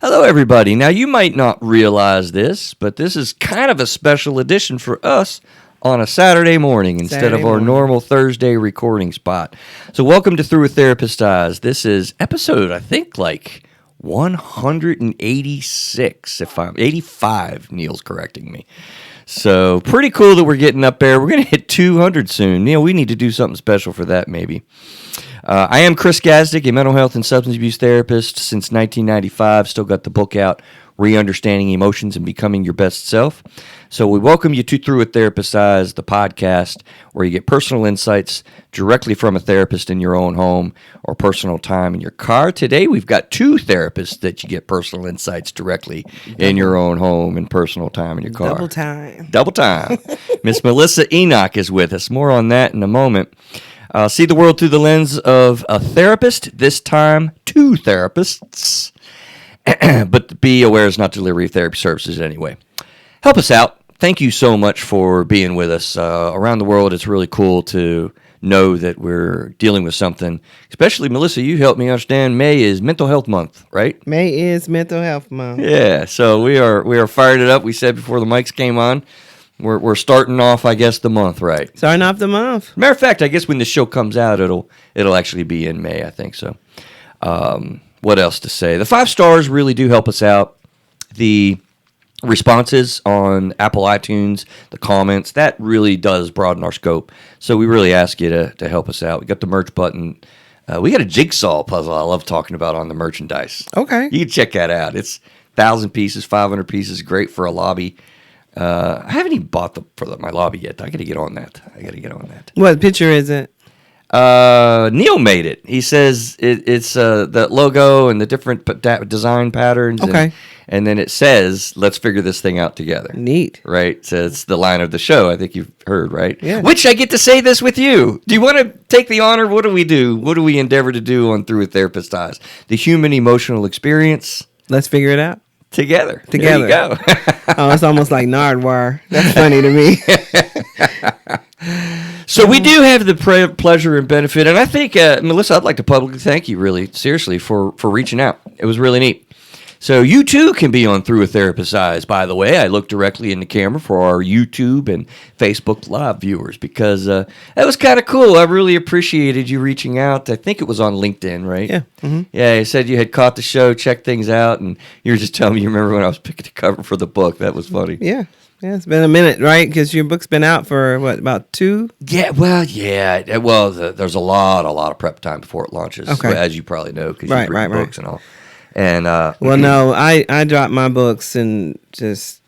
Hello, everybody. Now, you might not realize this, but this is kind of a special edition for us on a Saturday morning instead of our normal Thursday recording spot. So welcome to Through a Therapist's Eyes. This is episode, I think, like 186, 85, Neil's correcting me. So pretty cool that we're getting up there. We're going to hit 200 soon. Neil, we need to do something special for that maybe. I am Chris Gazdick, a mental health and substance abuse therapist since 1995. Still got the book out, Re-Understanding Emotions and Becoming Your Best Self. So we welcome you to Through a Therapist's Eyes, the podcast where you get personal insights directly from a therapist in your own home or personal time in your car. Today we've got two therapists that you get personal insights directly in your own home and personal time in your car. Double time. Miss Melissa Enoch is with us. More on that in a moment. See the world through the lens of a therapist, this time two therapists, but be aware it's not delivery of therapy services anyway. Help us out. Thank you so much for being with us. Around the world, it's really cool to know that we're dealing with something. Especially, Melissa, you helped me understand May is Mental Health Month, right? May is Mental Health Month. Yeah, so we are fired it up. We said before the mics came on. We're starting off, I guess, the month right. Starting off the month. Matter of fact, I guess when the show comes out, it'll actually be in May. I think so. What else to say? The 5 stars really do help us out. The responses on Apple iTunes, the comments, that really does broaden our scope. So we really ask you to help us out. We got the merch button. We got a jigsaw puzzle I love talking about on the merchandise. Okay. You can check that out. It's 1,000 pieces, 500 pieces, great for a lobby. I haven't even bought my lobby yet. I got to get on that. What picture is it? Neil made it. He says it's the logo and the different design patterns. Okay. And then it says, let's figure this thing out together. Neat. Right? So it's the line of the show. I think you've heard, right? Yeah. Which I get to say this with you. Do you want to take the honor? What do we do? What do we endeavor to do on Through a Therapist's Eyes? The human emotional experience. Let's figure it out. Together. There you go. Oh, it's almost like Nardwar. That's funny to me. So we do have the pleasure and benefit, and I think, Melissa, I'd like to publicly thank you really, seriously, for reaching out. It was really neat. So you too can be on Through a Therapist's Eyes, by the way. I look directly in the camera for our YouTube and Facebook Live viewers because that was kind of cool. I really appreciated you reaching out. I think it was on LinkedIn, right? Yeah. Mm-hmm. Yeah, you said you had caught the show, checked things out, and you were just telling me you remember when I was picking the cover for the book. That was funny. Yeah. Yeah, it's been a minute, right? Because your book's been out for, what, about 2? Yeah, well, yeah. Well, there's a lot of prep time before it launches, okay. As you probably know because you've written books and all. And well, no, I dropped my books and just,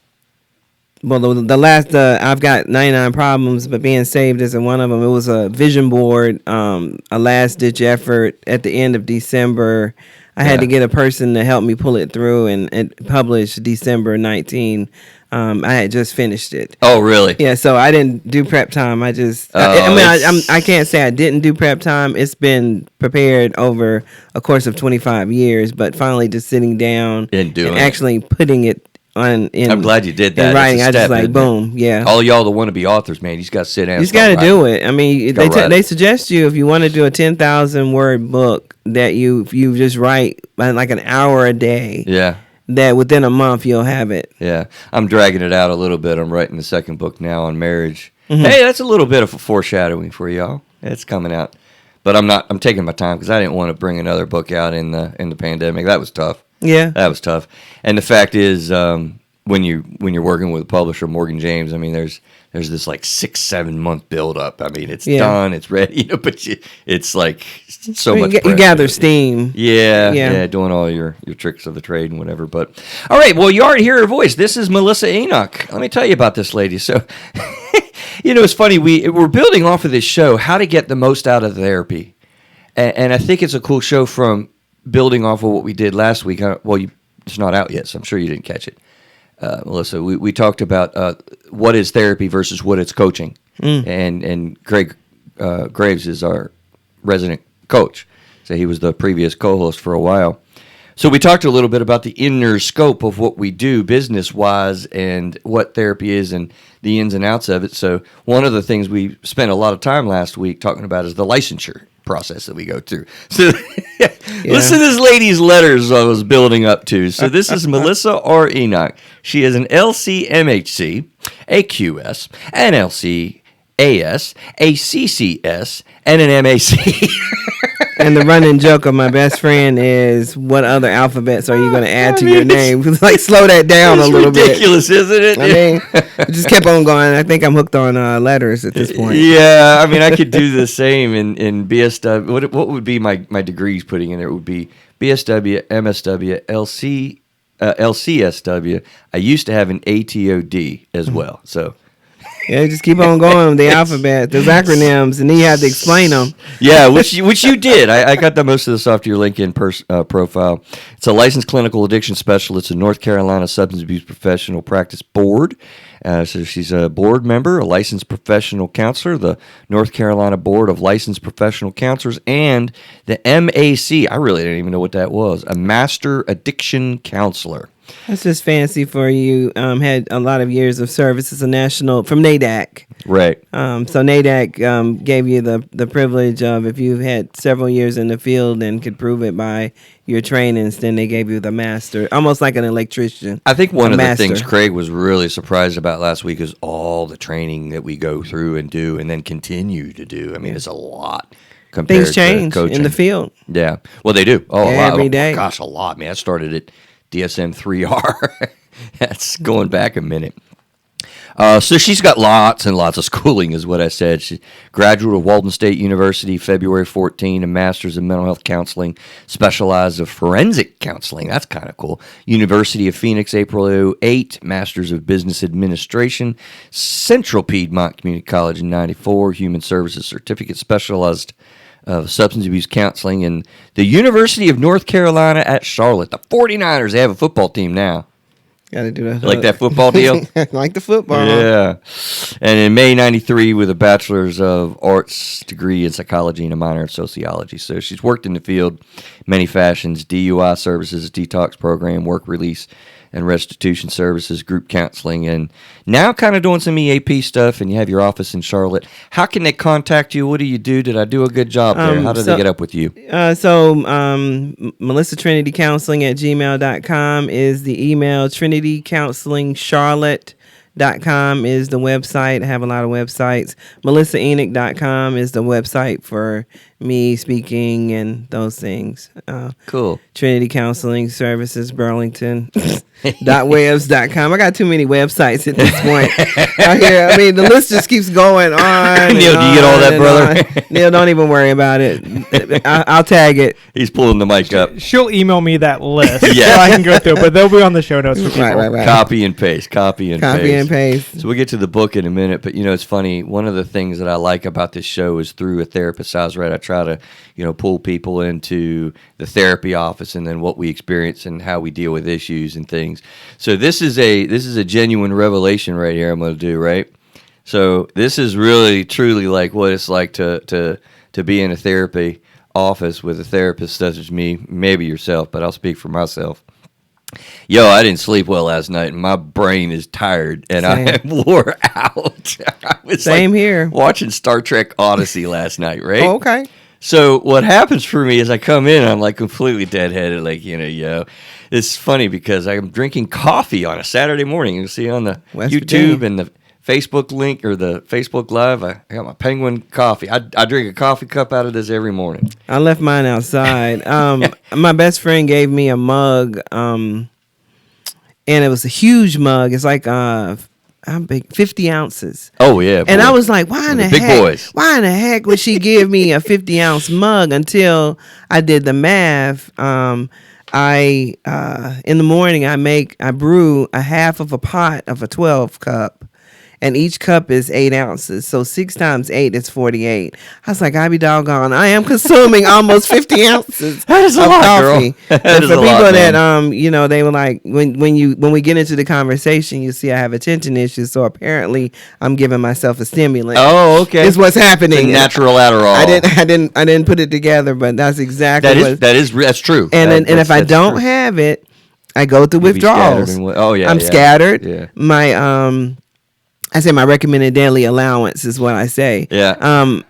well, the last, I've got 99 Problems, but Being Saved isn't one of them. It was a vision board, a last-ditch effort at the end of December. I had to get a person to help me pull it through, and it published December 19. I had just finished it. Oh, really? Yeah, so I didn't do prep time. I can't say I didn't do prep time. It's been prepared over a course of 25 years, but finally just sitting down and actually putting it on. I'm glad you did that. In writing, I just like, boom, yeah. All y'all that want to be authors, man, you just got to sit down. You just got to do it. I mean, they suggest you, if you want to do a 10,000 word book, that you just write like an hour a day. Yeah. That within a month you'll have it. Yeah, I'm dragging it out a little bit. I'm writing the second book now on marriage. Mm-hmm. Hey, that's a little bit of a foreshadowing for y'all. It's coming out, but I'm taking my time because I didn't want to bring another book out in the pandemic. That was tough. Yeah, that was tough. And the fact is, when you're working with a publisher, Morgan James, I mean, there's this like 6-7 month build up. I mean, it's done, it's ready, but it's like so much. You gather steam. Yeah, doing all your tricks of the trade and whatever. But all right, well, you already hear her voice. This is Melissa Enoch. Let me tell you about this lady. So, it's funny. We're building off of this show, how to get the most out of therapy, and I think it's a cool show from building off of what we did last week. It's not out yet, so I'm sure you didn't catch it. Melissa, we talked about what is therapy versus what is coaching, and Greg Graves is our resident coach, so he was the previous co-host for a while. So we talked a little bit about the inner scope of what we do business-wise and what therapy is and the ins and outs of it. So one of the things we spent a lot of time last week talking about is the licensure process that we go through. So listen to this lady's letters I was building up to. So this is Melissa R. Enoch. She is an LCMHC, a QS, an LCAS, a CCS, and an MAC. And the running joke of my best friend is, what other alphabets are you going to add to your name? Like, slow that down a little bit. It's ridiculous, isn't it? I mean, it just kept on going. I think I'm hooked on letters at this point. Yeah, I mean, I could do the same in BSW. What would be my degrees putting in there? It would be BSW, MSW, LCSW. I used to have an ATOD as well, so... Yeah, just keep on going with the alphabet, those acronyms, and then you have to explain them. Yeah, which you did. I got the most of this off to your LinkedIn profile. It's a licensed clinical addiction specialist in North Carolina Substance Abuse Professional Practice Board. So she's a board member, a licensed professional counselor, the North Carolina Board of Licensed Professional Counselors, and the MAC. I really didn't even know what that was. A Master Addiction Counselor. That's just fancy for you. Had a lot of years of service as a national from NADAC. Right. So NADAC gave you the privilege of, if you had several years in the field and could prove it by your trainings, then they gave you the master, almost like an electrician. I think one of the things Craig was really surprised about last week is all the training that we go through and do and then continue to do. I mean, it's a lot. Things change in the field. Yeah. Well, they do. Oh, every day. Gosh, a lot, man. I started at DSM-3R. That's going back a minute. So she's got lots and lots of schooling, is what I said. She's graduate of Walden State University, February 14, a master's in mental health counseling, specialized in forensic counseling. That's kind of cool. University of Phoenix, April 08, master's of business administration, Central Piedmont Community College in 94, human services certificate, specialized of substance abuse counseling, and the University of North Carolina at Charlotte. The 49ers, they have a football team now. Got to do that. Like that football deal? Like the football. Yeah. And in May 93 with a bachelor's of arts degree in psychology and a minor in sociology. So she's worked in the field many fashions: DUI services, detox program, work release and restitution services, group counseling, and now kind of doing some EAP stuff, and you have your office in Charlotte. How can they contact you? What do you do? Did I do a good job there? How did they get up with you? Melissa Trinity Counseling at gmail.com is the email. Trinity Counseling Charlotte.com is the website. I have a lot of websites. MelissaEnoch.com is the website for me speaking and those things. Cool. Trinity Counseling Services, Burlington. .webs.com. I got too many websites at this point. I mean, the list just keeps going on. Neil, do you get all that, brother? Neil, don't even worry about it. I'll tag it. He's pulling the mic up. She'll email me that list Yeah. so I can go through it, but they'll be on the show notes for people. Right. Copy and paste. Copy and paste. So we'll get to the book in a minute, but it's funny. One of the things that I like about this show is through a therapist. I was right. I try to, pull people into the therapy office and then what we experience and how we deal with issues and things. So this is a genuine revelation right here I'm going to do, right? So this is really truly like what it's like to be in a therapy office with a therapist such as me, maybe yourself, but I'll speak for myself. I didn't sleep well last night, and my brain is tired, and I am wore out. I was here. Watching Star Trek Odyssey last night, right? Oh, okay. So what happens for me is I come in, and I'm like completely deadheaded, It's funny because I'm drinking coffee on a Saturday morning. You can see on the West YouTube Virginia. and the Facebook link or the Facebook Live, I got my Penguin coffee. I drink a coffee cup out of this every morning. I left mine outside. My best friend gave me a mug, and it was a huge mug. It's like I'm big, 50 ounces. Oh yeah, and I was like, why in the big heck? Boys. Why in the heck would she give me a 50-ounce mug? Until I did the math. In the morning I brew a half of a pot of a 12 cup, and each cup is 8 ounces. So 6 times 8 is 48. I was like, I be doggone, I am consuming almost 50 ounces That is a of lot, coffee. girl. That And is for a people lot, that man. you know, they were like, when we get into the conversation, you see I have attention issues. So apparently I'm giving myself a stimulant. Oh, okay. Is what's happening. The natural Adderall. I didn't put it together, but that's exactly That's true. And if I don't have it, I go through You'll be scattered withdrawals. I'm scattered. Yeah. My I say my recommended daily allowance is what I say. Yeah.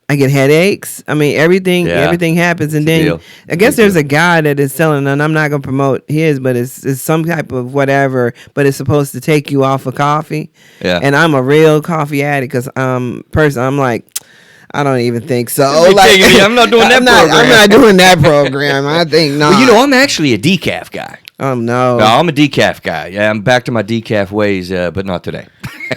I get headaches. I mean, everything happens, and then deal. I guess Big there's deal. a guy that is selling, and I'm not gonna promote his, but it's some type of whatever, but it's supposed to take you off of coffee. Yeah. And I'm a real coffee addict because I'm like, I don't even think so. Big Like, thing, I'm not doing that program. I'm not doing that program. I think not. Well, you know, I'm actually a decaf guy. No. No, I'm a decaf guy. Yeah, I'm back to my decaf ways, but not today.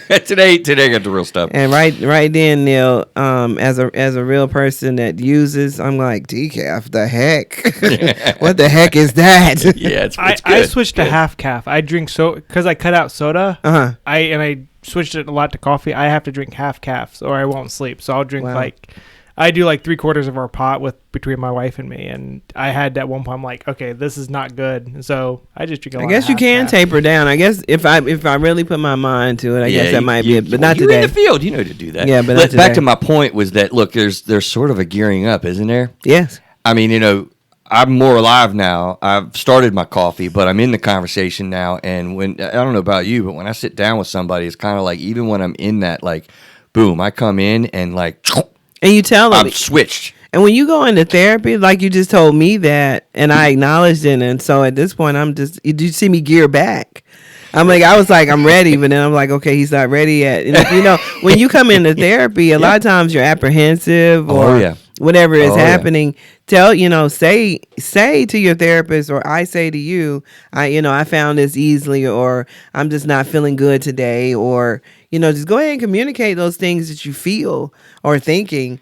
today I got the real stuff. And right then, Neil, as a real person that uses, I'm like, decaf, the heck? What the heck is that? Yeah, it's I good. switched to half calf. I drink because I cut out soda. Uh-huh. I switched it a lot to coffee. I have to drink half calf or I won't sleep. So I'll drink Wow. I do like 3/4 of our pot between my wife and me. And I had at one point, I'm like, okay, this is not good. And so I just drink a lot. I guess of you half can calf. taper down. I guess if I really put my mind to it, I guess that might be it. But not you're today. in the field, you know to do that. Yeah, but not back today. to my point was that look, there's sort of a gearing up, isn't there? Yes. I mean, you know, I'm more alive now. I've started my coffee, but I'm in the conversation now. And when I don't know about you, but when I sit down with somebody, it's kind of like even when I'm in that, like, boom, I come in and like, And you tell them. I'm switched. And when you go into therapy, like you just told me that, and I acknowledged it, and so at this point, you see me gear back. I'm ready, but then I'm like, okay, he's not ready yet. And you know, when you come into therapy, a lot of times you're apprehensive or whatever is happening. Say to your therapist, or I say to you, I found this easily, or I'm just not feeling good today, or just go ahead and communicate those things that you feel or thinking.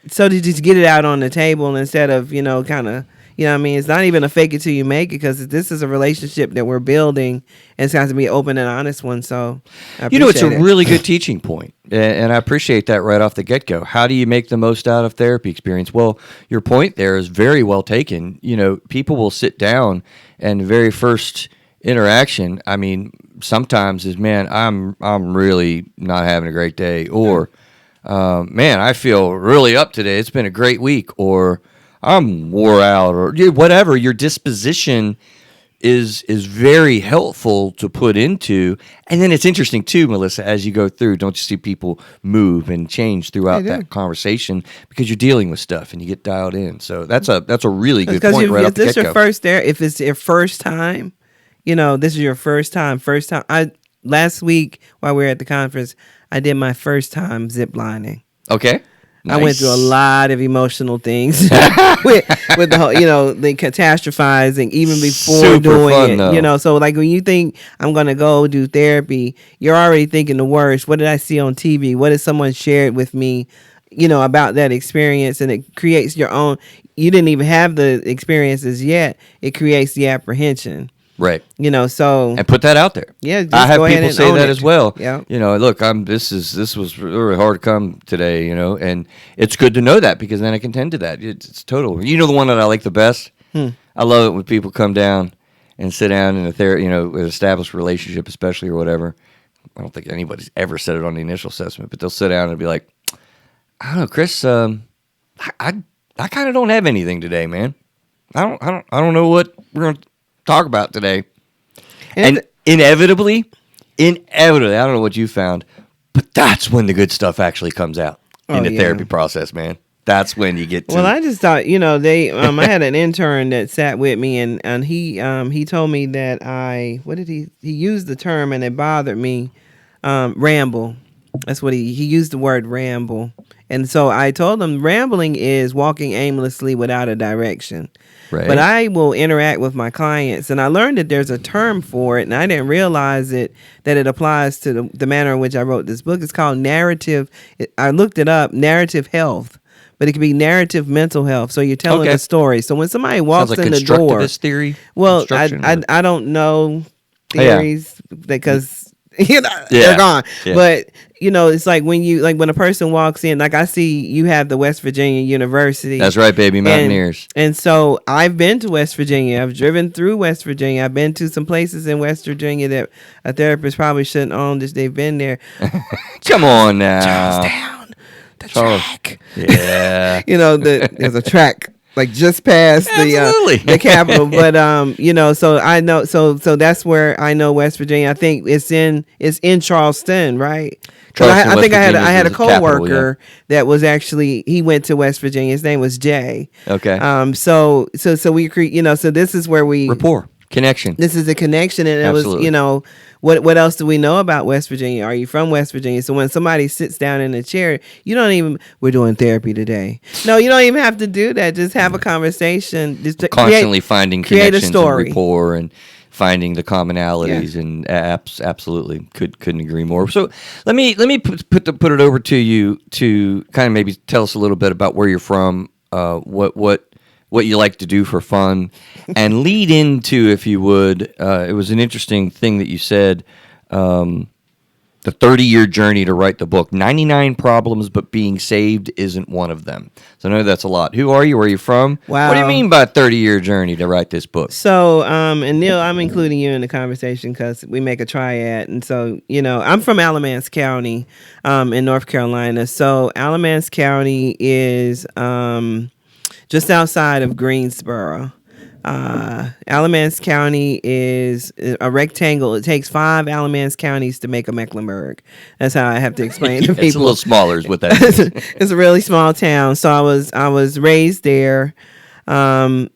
So to just get it out on the table instead of, kind of, what I mean, it's not even a fake it till you make it, because this is a relationship that we're building, and it's got to be an open and honest one. So, it's a really good teaching point, and I appreciate that right off the get-go. How do you make the most out of therapy experience? Well, your point there is very well taken. People will sit down, and the very first interaction, I mean, sometimes is, man, I'm really not having a great day, or man, I feel really up today. It's been a great week, or I'm wore out, or whatever. Your disposition is very helpful to put into. And then it's interesting too, Melissa, as you go through, don't you see people move and change throughout that conversation because you're dealing with stuff and you get dialed in. So that's a really good point right off the get-go. If it's your first time, this is your first time. Last week while we were at the conference, I did my first time zip lining. Okay. Nice. I went through a lot of emotional things with the whole, the catastrophizing even before Super doing fun, it. though. So like when you think I'm gonna go do therapy, you're already thinking the worst. What did I see on TV? What did someone shared with me? About that experience, and it creates your own. You didn't even have the experiences yet. It creates the apprehension. Right. So and put that out there. Yeah, just I have go ahead people and say own that it. as well. Yeah. Look, this was really hard to come today. And it's good to know that, because then I can tend to that. It's total. The one that I like the best. I love it when people come down and sit down in an established relationship, especially, or whatever. I don't think anybody's ever said it on the initial assessment, but they'll sit down and be like, I don't know, Chris. I kind of don't have anything today, man. I don't know what we're going to talk about today. And inevitably, I don't know what you found, but that's when the good stuff actually comes out in the therapy process, man. That's when you get to. Well, I just thought, they. I had an intern that sat with me, and he told me that he used the term, and it bothered me. Ramble. That's what he used, the word ramble. And so I told him rambling is walking aimlessly without a direction. Right. But I will interact with my clients, and I learned that there's a term for it, and I didn't realize that it applies to the manner in which I wrote this book. It's called narrative. I looked it up, narrative health. But it could be narrative mental health. So you're telling a story. So when somebody walks in the door, constructivist theory. well, I don't know theories because They're gone. Yeah. But it's like when a person walks in, like I see you have the West Virginia University. That's right, baby, Mountaineers. And so I've been to West Virginia. I've driven through West Virginia. I've been to some places in West Virginia that a therapist probably shouldn't own if they've been there. Come on now. Charlestown, the track. Yeah. There's a track like just past the capital. But so I know so that's where I know West Virginia. I think it's in Charleston, right? Charleston, I think West I had a Virginia is the coworker that was actually, he went to West Virginia. His name was Jay. Okay. So we so this is where we rapport, connection. This is a connection, and Absolutely. it was what else do we know about West Virginia? Are you from West Virginia? So when somebody sits down in a chair, we're doing therapy today. No, you don't even have to do that. Just have a conversation. Just Constantly finding create a connections story. and rapport and finding the commonalities, and absolutely couldn't agree more. So let me put it over to you to kind of maybe tell us a little bit about where you're from, what you like to do for fun, and lead into, if you would, it was an interesting thing that you said, the 30-year journey to write the book. 99 problems, but being saved isn't one of them. So I know that's a lot. Who are you? Where are you from? Wow. What do you mean by 30-year journey to write this book? So, and Neil, I'm including you in the conversation because we make a triad. And so, I'm from Alamance County in North Carolina. So Alamance County is just outside of Greensboro. Alamance County is a rectangle. It takes 5 Alamance counties to make a Mecklenburg. That's how I have to explain to people. It's a little smaller is what that is. It's a really small town. So I was raised there. Even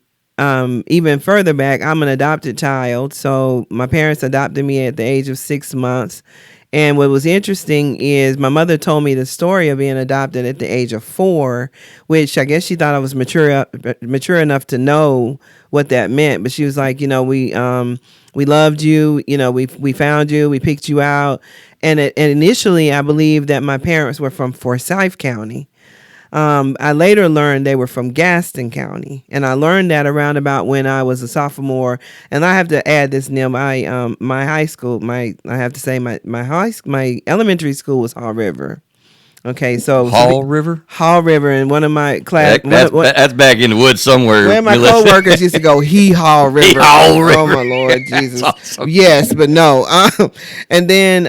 further back, I'm an adopted child. So my parents adopted me at the age of 6 months. And what was interesting is my mother told me the story of being adopted at the age of 4, which I guess she thought I was mature enough to know what that meant. But she was like, we loved you, we found you, we picked you out. And initially, I believe that my parents were from Forsyth County. I later learned they were from Gaston County, and I learned that around about when I was a sophomore. And I have to add this, Neil. My high school, my elementary school was Haw River. Okay, so Haw River, and one of my class that's back in the woods somewhere. Where my coworkers used to go, Haw River. Oh my Lord Jesus! Awesome. Yes, but no. And then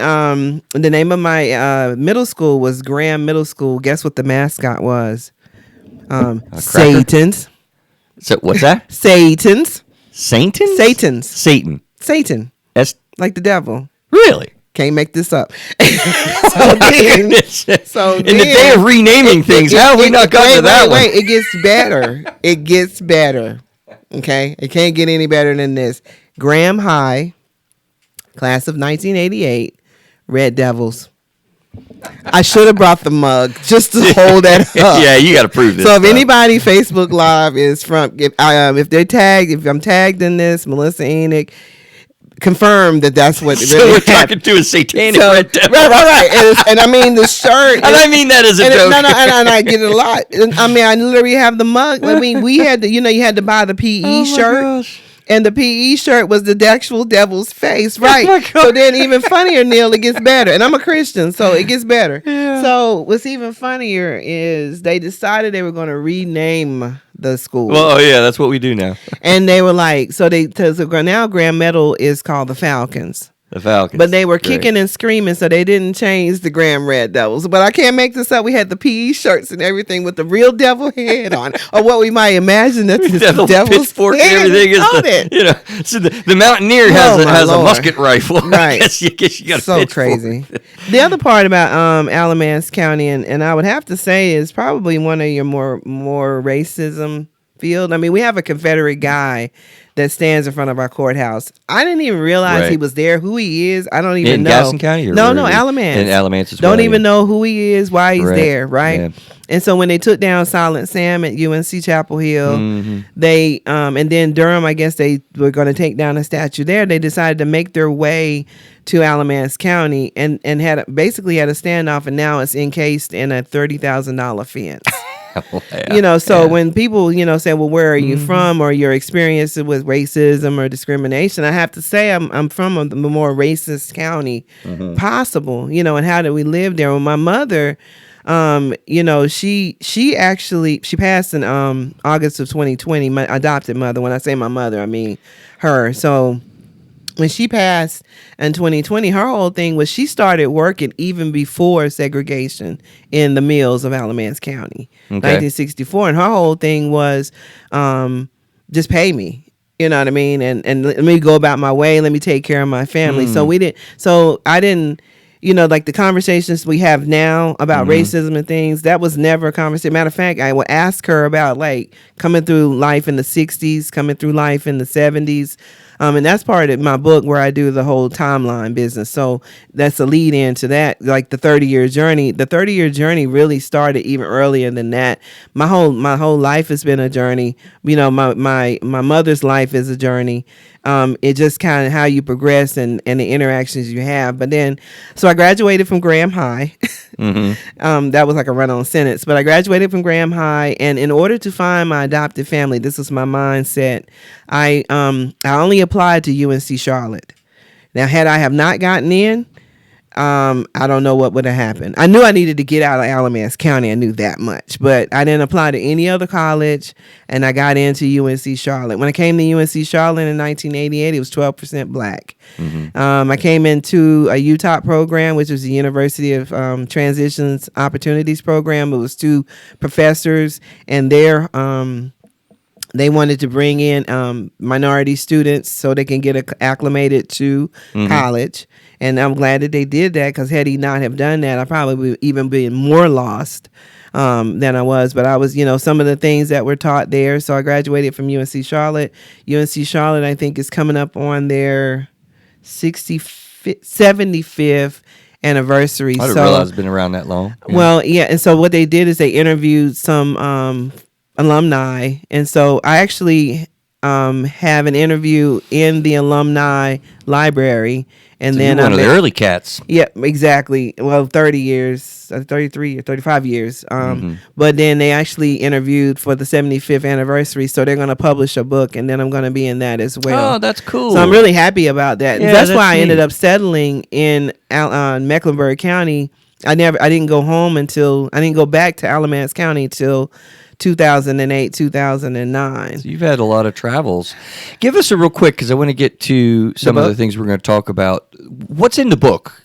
the name of my middle school was Graham Middle School. Guess what the mascot was? Satan's. So what's that? Satan's. Satan's. Satan's. Satan. That's like the devil. Really? Can't make this up. In the day of renaming things, how have we not gotten to that one? Wait, it gets better. It gets better. Okay? It can't get any better than this. Graham High, class of 1988, Red Devils. I should have brought the mug just to hold that up. Yeah, you got to prove this. So if anybody Facebook Live is from, if they're tagged, if I'm tagged in this, Melissa Enoch, confirm that's what so really we're happened. talking to a satanic red devil. Right. And I mean the shirt. And I mean that as a joke. And I get it a lot. I mean, I literally have the mug. I mean, we had to, you had to buy the PE shirt. Gosh. And the PE shirt was the actual devil's face, right? Oh my God. So then even funnier, Neil, it gets better. And I'm a Christian, so it gets better. Yeah. So what's even funnier is they decided they were going to rename the school. Well, yeah, that's what we do now. And they were like, so now Grand Meadow is called the Falcons. The Falcons. But they were Great. kicking and screaming, so they didn't change the Graham Red Devils. But I can't make this up. We had the PE shirts and everything with the real devil head on, or what we might imagine that the devil's pitchfork and everything is on it. So the Mountaineer has a musket rifle. Right. I guess you got so crazy. The other part about Alamance County, and I would have to say is probably one of your more racism field. I mean, we have a Confederate guy that stands in front of our courthouse. I didn't even realize he was there, who he is. I don't even in know. Gaston County? No, Alamance. In Alamance as well. Don't even know who he is, why he's there, right? Yeah. And so when they took down Silent Sam at UNC Chapel Hill, they and then Durham, I guess they were going to take down a statue there. They decided to make their way to Alamance County and had basically had a standoff, and now it's encased in a $30,000 fence. So when people, say, well, where are you from, or your experiences with racism or discrimination, I have to say I'm from the more racist county possible, and how did we live there? Well, my mother, she passed in August of 2020, my adopted mother. When I say my mother, I mean her. So when she passed in 2020, her whole thing was she started working even before segregation in the mills of Alamance County, 1964. And her whole thing was just pay me. You know what I mean? And let me go about my way. Let me take care of my family. So I didn't, like the conversations we have now about racism and things, that was never a conversation. Matter of fact, I would ask her about like coming through life in the 60s, coming through life in the 70s. And that's part of my book where I do the whole timeline business. So that's a lead into that, like the 30-year journey. The 30-year journey really started even earlier than that. My whole life has been a journey. My mother's life is a journey. It just kind of how you progress and the interactions you have. But then, so I graduated from Graham High. That was like a run-on sentence. But I graduated from Graham High, and in order to find my adopted family, this was my mindset. I only applied to UNC Charlotte. Now, had I have not gotten in, I don't know what would have happened. I knew I needed to get out of Alamance County. I knew that much, but I didn't apply to any other college, and I got into UNC Charlotte. When I came to UNC Charlotte in 1988, it was 12% black. I came into a UTOP program, which was the University of Transitions Opportunities program. It was 2 professors, and they wanted to bring in minority students so they can get acclimated to college. And I'm glad that they did that, because had he not have done that, I probably would even been more lost than I was. But I was, some of the things that were taught there. So I graduated from UNC Charlotte. UNC Charlotte, I think, is coming up on their 75th anniversary. I didn't realize it's been around that long. Yeah. Well, yeah. And so what they did is they interviewed some alumni. And so I actually have an interview in the alumni library. And so then one of the early cats. Yeah, exactly. Well, 30 years, 33 or 35 years. But then they actually interviewed for the 75th anniversary. So they're going to publish a book, and then I'm going to be in that as well. Oh, that's cool. So I'm really happy about that. Yeah, that's why neat. I ended up settling in Mecklenburg County. I didn't go back to Alamance County till 2008, 2009. So you've had a lot of travels. Give us a real quick, because I want to get to some of the things we're going to talk about. What's in the book?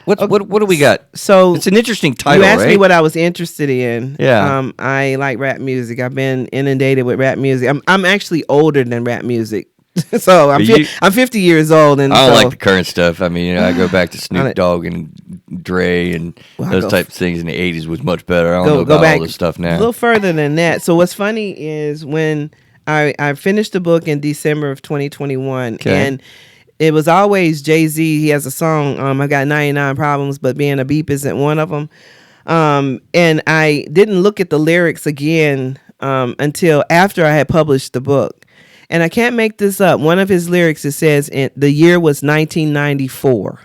What do we got? So it's an interesting title, you asked right? me what I was interested in. Yeah. I like rap music. I've been inundated with rap music. I'm actually older than rap music. So I'm 50 years old, and I don't like the current stuff. I mean, I go back to Snoop Dogg and Dre and those types of things in the 80s was much better. I don't know about all this stuff now. A little further than that. So what's funny is when I finished the book in December of 2021, and it was always Jay-Z. He has a song, I got 99 problems, but being a beep isn't one of them. And I didn't look at the lyrics again until after I had published the book. And I can't make this up. One of his lyrics, it says, the year was 1994.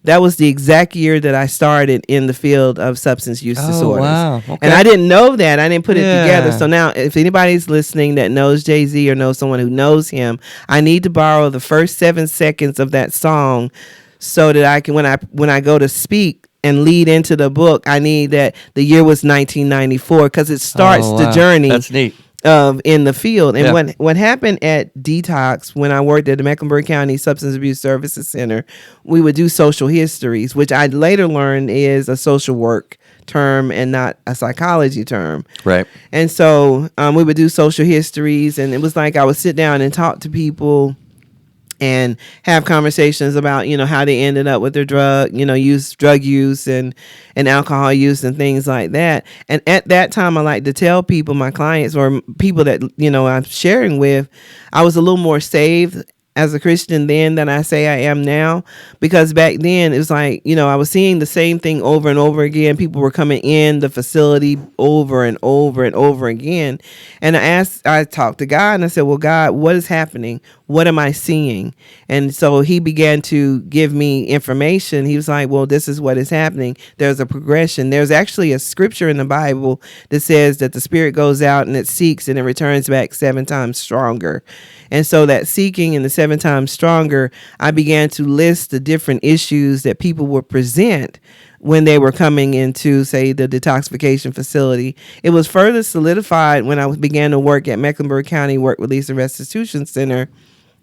That was the exact year that I started in the field of substance use disorders. Wow. Okay. And I didn't know that. I didn't put it together. So now, if anybody's listening that knows Jay-Z or knows someone who knows him, I need to borrow the first 7 seconds of that song so that I can, when I go to speak and lead into the book, I need that the year was 1994, because it starts the journey. That's neat. In the field. And what happened at Detox, when I worked at the Mecklenburg County Substance Abuse Services Center, we would do social histories, which I later learned is a social work term and not a psychology term. Right. And so we would do social histories, and it was like I would sit down and talk to people and have conversations about, how they ended up with their drug use and alcohol use and things like that. And at that time, I like to tell people, my clients or people that, I'm sharing with, I was a little more saved as a Christian then than I say I am now, because back then it was like, I was seeing the same thing over and over again. People were coming in the facility over and over and over again. And I talked to God and I said, well, God, what is happening? What am I seeing? And so he began to give me information. He was like, well, this is what is happening. There's a progression. There's actually a scripture in the Bible that says that the spirit goes out and it seeks and it returns back 7 times stronger. And so that seeking and the 7 times stronger, I began to list the different issues that people would present when they were coming into, say, the detoxification facility. It was further solidified when I began to work at Mecklenburg County Work Release and Restitution Center.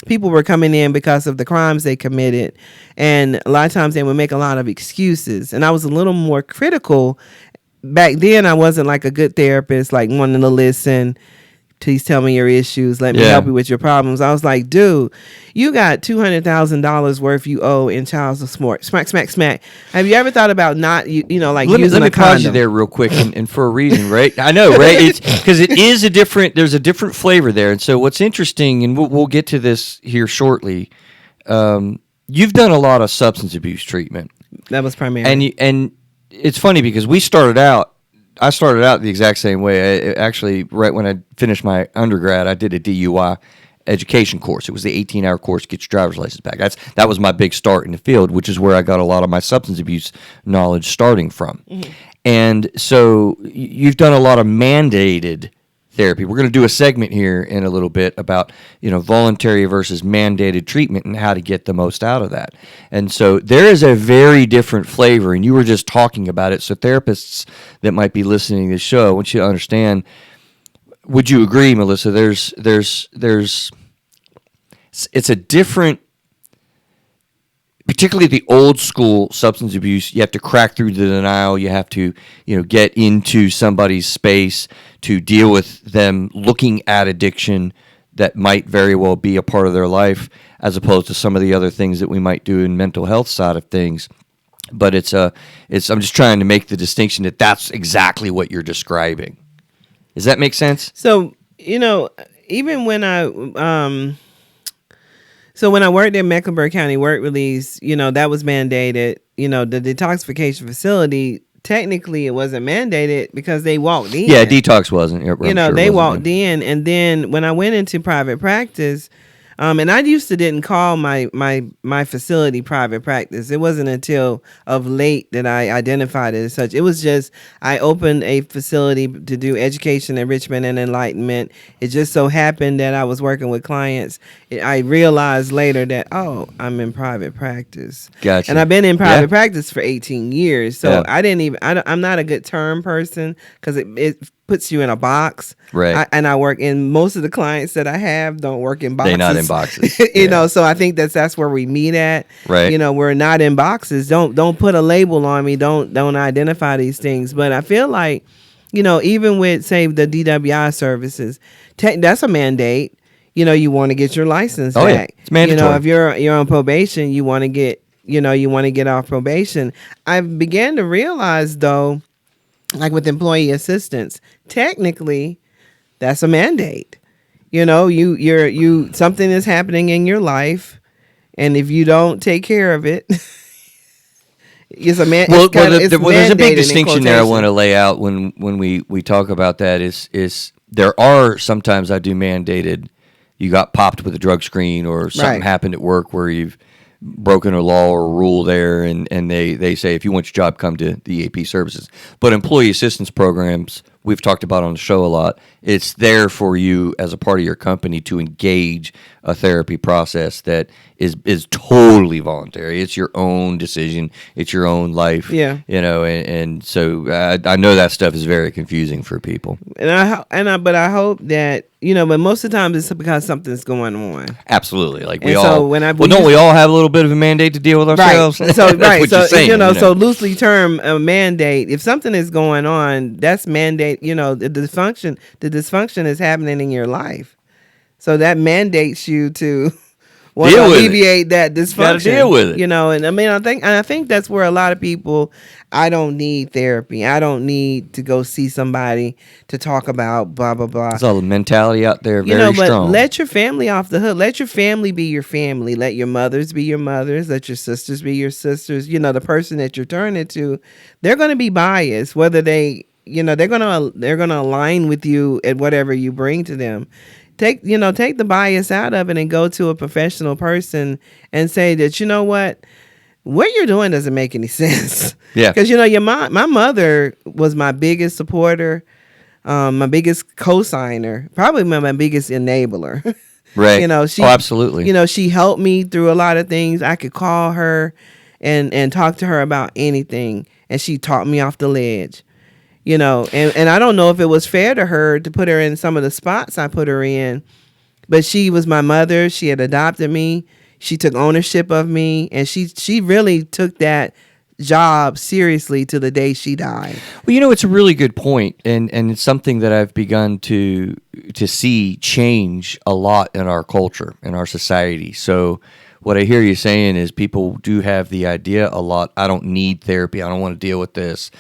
People were coming in because of the crimes they committed. And a lot of times they would make a lot of excuses. And I was a little more critical. Back then, I wasn't like a good therapist, like wanting to listen. Please tell me your issues. Let me help you with your problems. I was like, dude, you got $200,000 worth you owe in child support. Smack, smack, smack. Have you ever thought about not, like let using me a condom? pause you there real quick, and for a reason, right? I know, right? It's because it is there's a different flavor there. And so what's interesting, and we'll get to this here shortly, you've done a lot of substance abuse treatment. That was primarily. And it's funny because I started out the exact same way. Actually, right when I finished my undergrad, I did a DUI education course. It was the 18-hour course to get your driver's license back. That was my big start in the field, which is where I got a lot of my substance abuse knowledge starting from. Mm-hmm. And so you've done a lot of mandated therapy. We're going to do a segment here in a little bit about, voluntary versus mandated treatment and how to get the most out of that. And so there is a very different flavor, and you were just talking about it. So therapists that might be listening to this show, I want you to understand, would you agree, Melissa, it's a different, particularly the old school substance abuse, you have to crack through the denial. You have to, get into somebody's space to deal with them looking at addiction that might very well be a part of their life, as opposed to some of the other things that we might do in mental health side of things. But I'm just trying to make the distinction that that's exactly what you're describing. Does that make sense? So, even when when I worked at Mecklenburg County Work Release, that was mandated. The detoxification facility, technically it wasn't mandated because they walked in. Yeah, detox wasn't. They walked in. And then when I went into private practice, and I didn't call my facility private practice. It wasn't until of late that I identified it as such. It was just I opened a facility to do education, enrichment, and enlightenment. It just so happened that I was working with clients. I realized later that, I'm in private practice. Gotcha. And I've been in private practice for 18 years. So I'm not a good term person because it puts you in a box. Right. I work in, most of the clients that I have don't work in boxes. They're not in boxes. So I think that's where we meet at. Right. We're not in boxes. Don't put a label on me. Don't identify these things. But I feel like, even with, say, the DWI services, that's a mandate. You want to get your license back. Yeah. It's mandatory. If you're on probation, you want to get off probation. I began to realize, though, like with employee assistance, technically, that's a mandate. You something is happening in your life, and if you don't take care of it, it's a man. Well, there's a big distinction there I want to lay out when we talk about that. Is there are sometimes I do mandated. You got popped with a drug screen, or something happened at work where you've broken a law or a rule there, and they say, if you want your job, come to the EAP services. But employee assistance programs, we've talked about on the show a lot, it's there for you as a part of your company to engage a therapy process that is totally voluntary. It's your own decision. It's your own life. Yeah. And so I know that stuff is very confusing for people. But I hope that, but most of the time it's because something's going on. Absolutely. Like we all have a little bit of a mandate to deal with ourselves? Right. So so loosely term a mandate. If something is going on, that's mandate. The dysfunction is happening in your life, so that mandates you to want to alleviate that dysfunction. Got to deal with it. And I think that's where a lot of people. I don't need therapy. I don't need to go see somebody to talk about blah blah blah. There's all the mentality out there very strong. Let your family off the hook. Let your family be your family. Let your mothers be your mothers. Let your sisters be your sisters. The person that you're turning to, they're going to be biased. Whether they're going to align with you at whatever you bring to them. take the bias out of it and go to a professional person and say that, you know what you're doing doesn't make any sense. Yeah. Because my mother was my biggest supporter, my biggest co-signer, probably my biggest enabler. Right. She, absolutely. She helped me through a lot of things. I could call her and talk to her about anything, and she taught me off the ledge. And I don't know if it was fair to her to put her in some of the spots I put her in, but she was my mother. She had adopted me. She took ownership of me, and she really took that job seriously to the day she died. Well, it's a really good point, and it's something that I've begun to see change a lot in our culture, in our society. So what I hear you saying is people do have the idea a lot, I don't need therapy, I don't want to deal with this.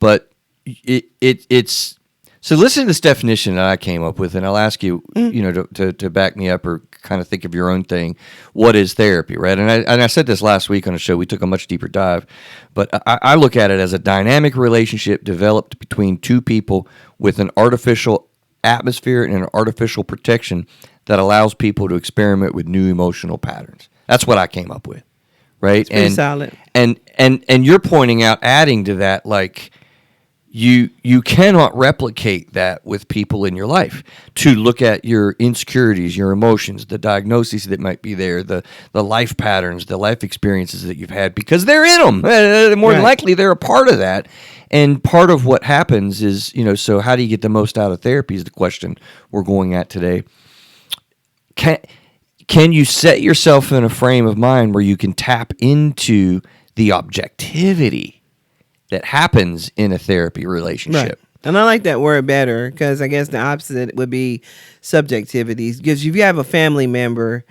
But it's so listen to this definition that I came up with, and I'll ask you, to back me up or kind of think of your own thing. What is therapy, right? And I said this last week on a show. We took a much deeper dive, but I look at it as a dynamic relationship developed between two people with an artificial atmosphere and an artificial protection that allows people to experiment with new emotional patterns. That's what I came up with, right? It's pretty solid. And you're pointing out, adding to that, like, you cannot replicate that with people in your life. To look at your insecurities, your emotions, the diagnoses that might be there, the life patterns, the life experiences that you've had, because they're in them. More than likely, they're a part of that. And part of what happens is, so how do you get the most out of therapy is the question we're going at today. Can you set yourself in a frame of mind where you can tap into the objectivity that happens in a therapy relationship? Right. And I like that word better, because I guess the opposite would be subjectivity. Because if you have a family member,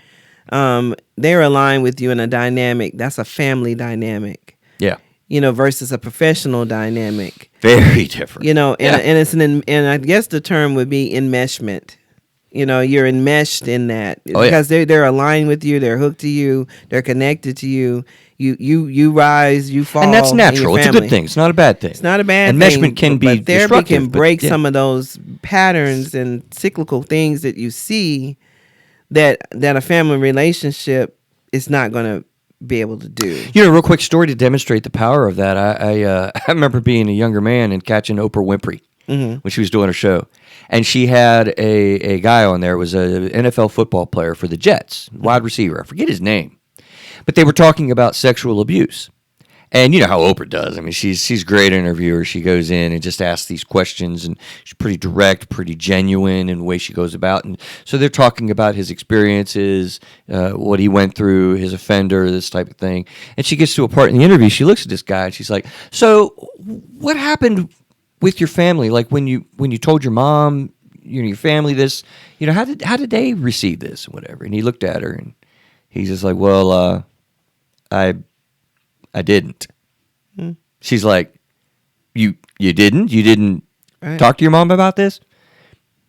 they're aligned with you in a dynamic. That's a family dynamic. Yeah. Versus a professional dynamic. Very different. And it's and I guess the term would be enmeshment. You're enmeshed in that because they're aligned with you, they're hooked to you, they're connected to you. You rise, you fall, and that's natural. It's a good thing. It's not a bad thing. It's not a bad thing. Enmeshment can be but therapy destructive, can break some of those patterns and cyclical things that you see that a family relationship is not going to be able to do. Real quick story to demonstrate the power of that. I remember being a younger man and catching Oprah Winfrey when she was doing her show. And she had a guy on there. It was an NFL football player for the Jets, wide receiver. I forget his name. But they were talking about sexual abuse. And you know how Oprah does. I mean, she's a great interviewer. She goes in and just asks these questions, and she's pretty direct, pretty genuine in the way she goes about. And so they're talking about his experiences, what he went through, his offender, this type of thing. And she gets to a part in the interview, she looks at this guy, and she's like, so what happened with your family? Like when you told your mom, your family this, how did they receive this and whatever? And he looked at her, and he's just like, well, I didn't. She's like, you didn't? You didn't talk to your mom about this?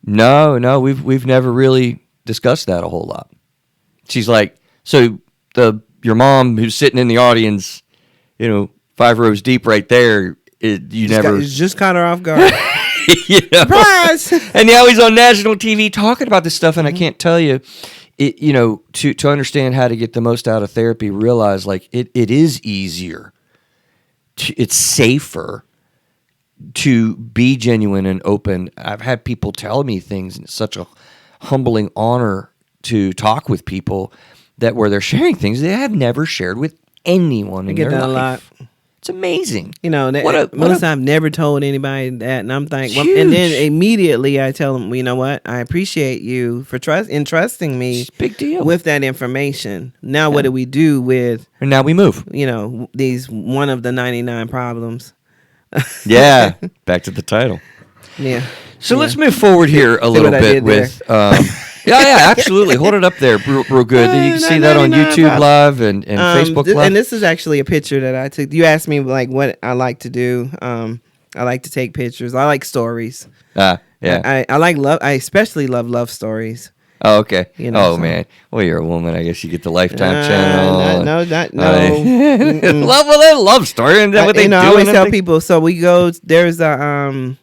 No, we've never really discussed that a whole lot. She's like, so your mom who's sitting in the audience, 5 rows deep right there, just caught her off guard. Surprise! And now he's on national TV talking about this stuff, and I can't tell you. To understand how to get the most out of therapy, realize like it is easier, it's safer to be genuine and open. I've had people tell me things, and it's such a humbling honor to talk with people where they're sharing things they have never shared with anyone in their life. A lot. It's amazing. Melissa, I've never told anybody that, and I'm thinking, and then immediately I tell them, you know what? I appreciate you for entrusting me big deal with that information. Now, what do we do with? And now we move. These one of the 99 problems. Yeah, back to the title. Yeah. So let's move forward here a little bit with. Yeah, absolutely. Hold it up there, real good. You can see that on YouTube Live and Facebook Live. And this is actually a picture that I took. You asked me like what I like to do. I like to take pictures. I like stories. Yeah. I like love. I especially love stories. Oh, okay. Man. Well, you're a woman. I guess you get the Lifetime channel. No. Love story. And what they do. I always tell people. So we go. There's a.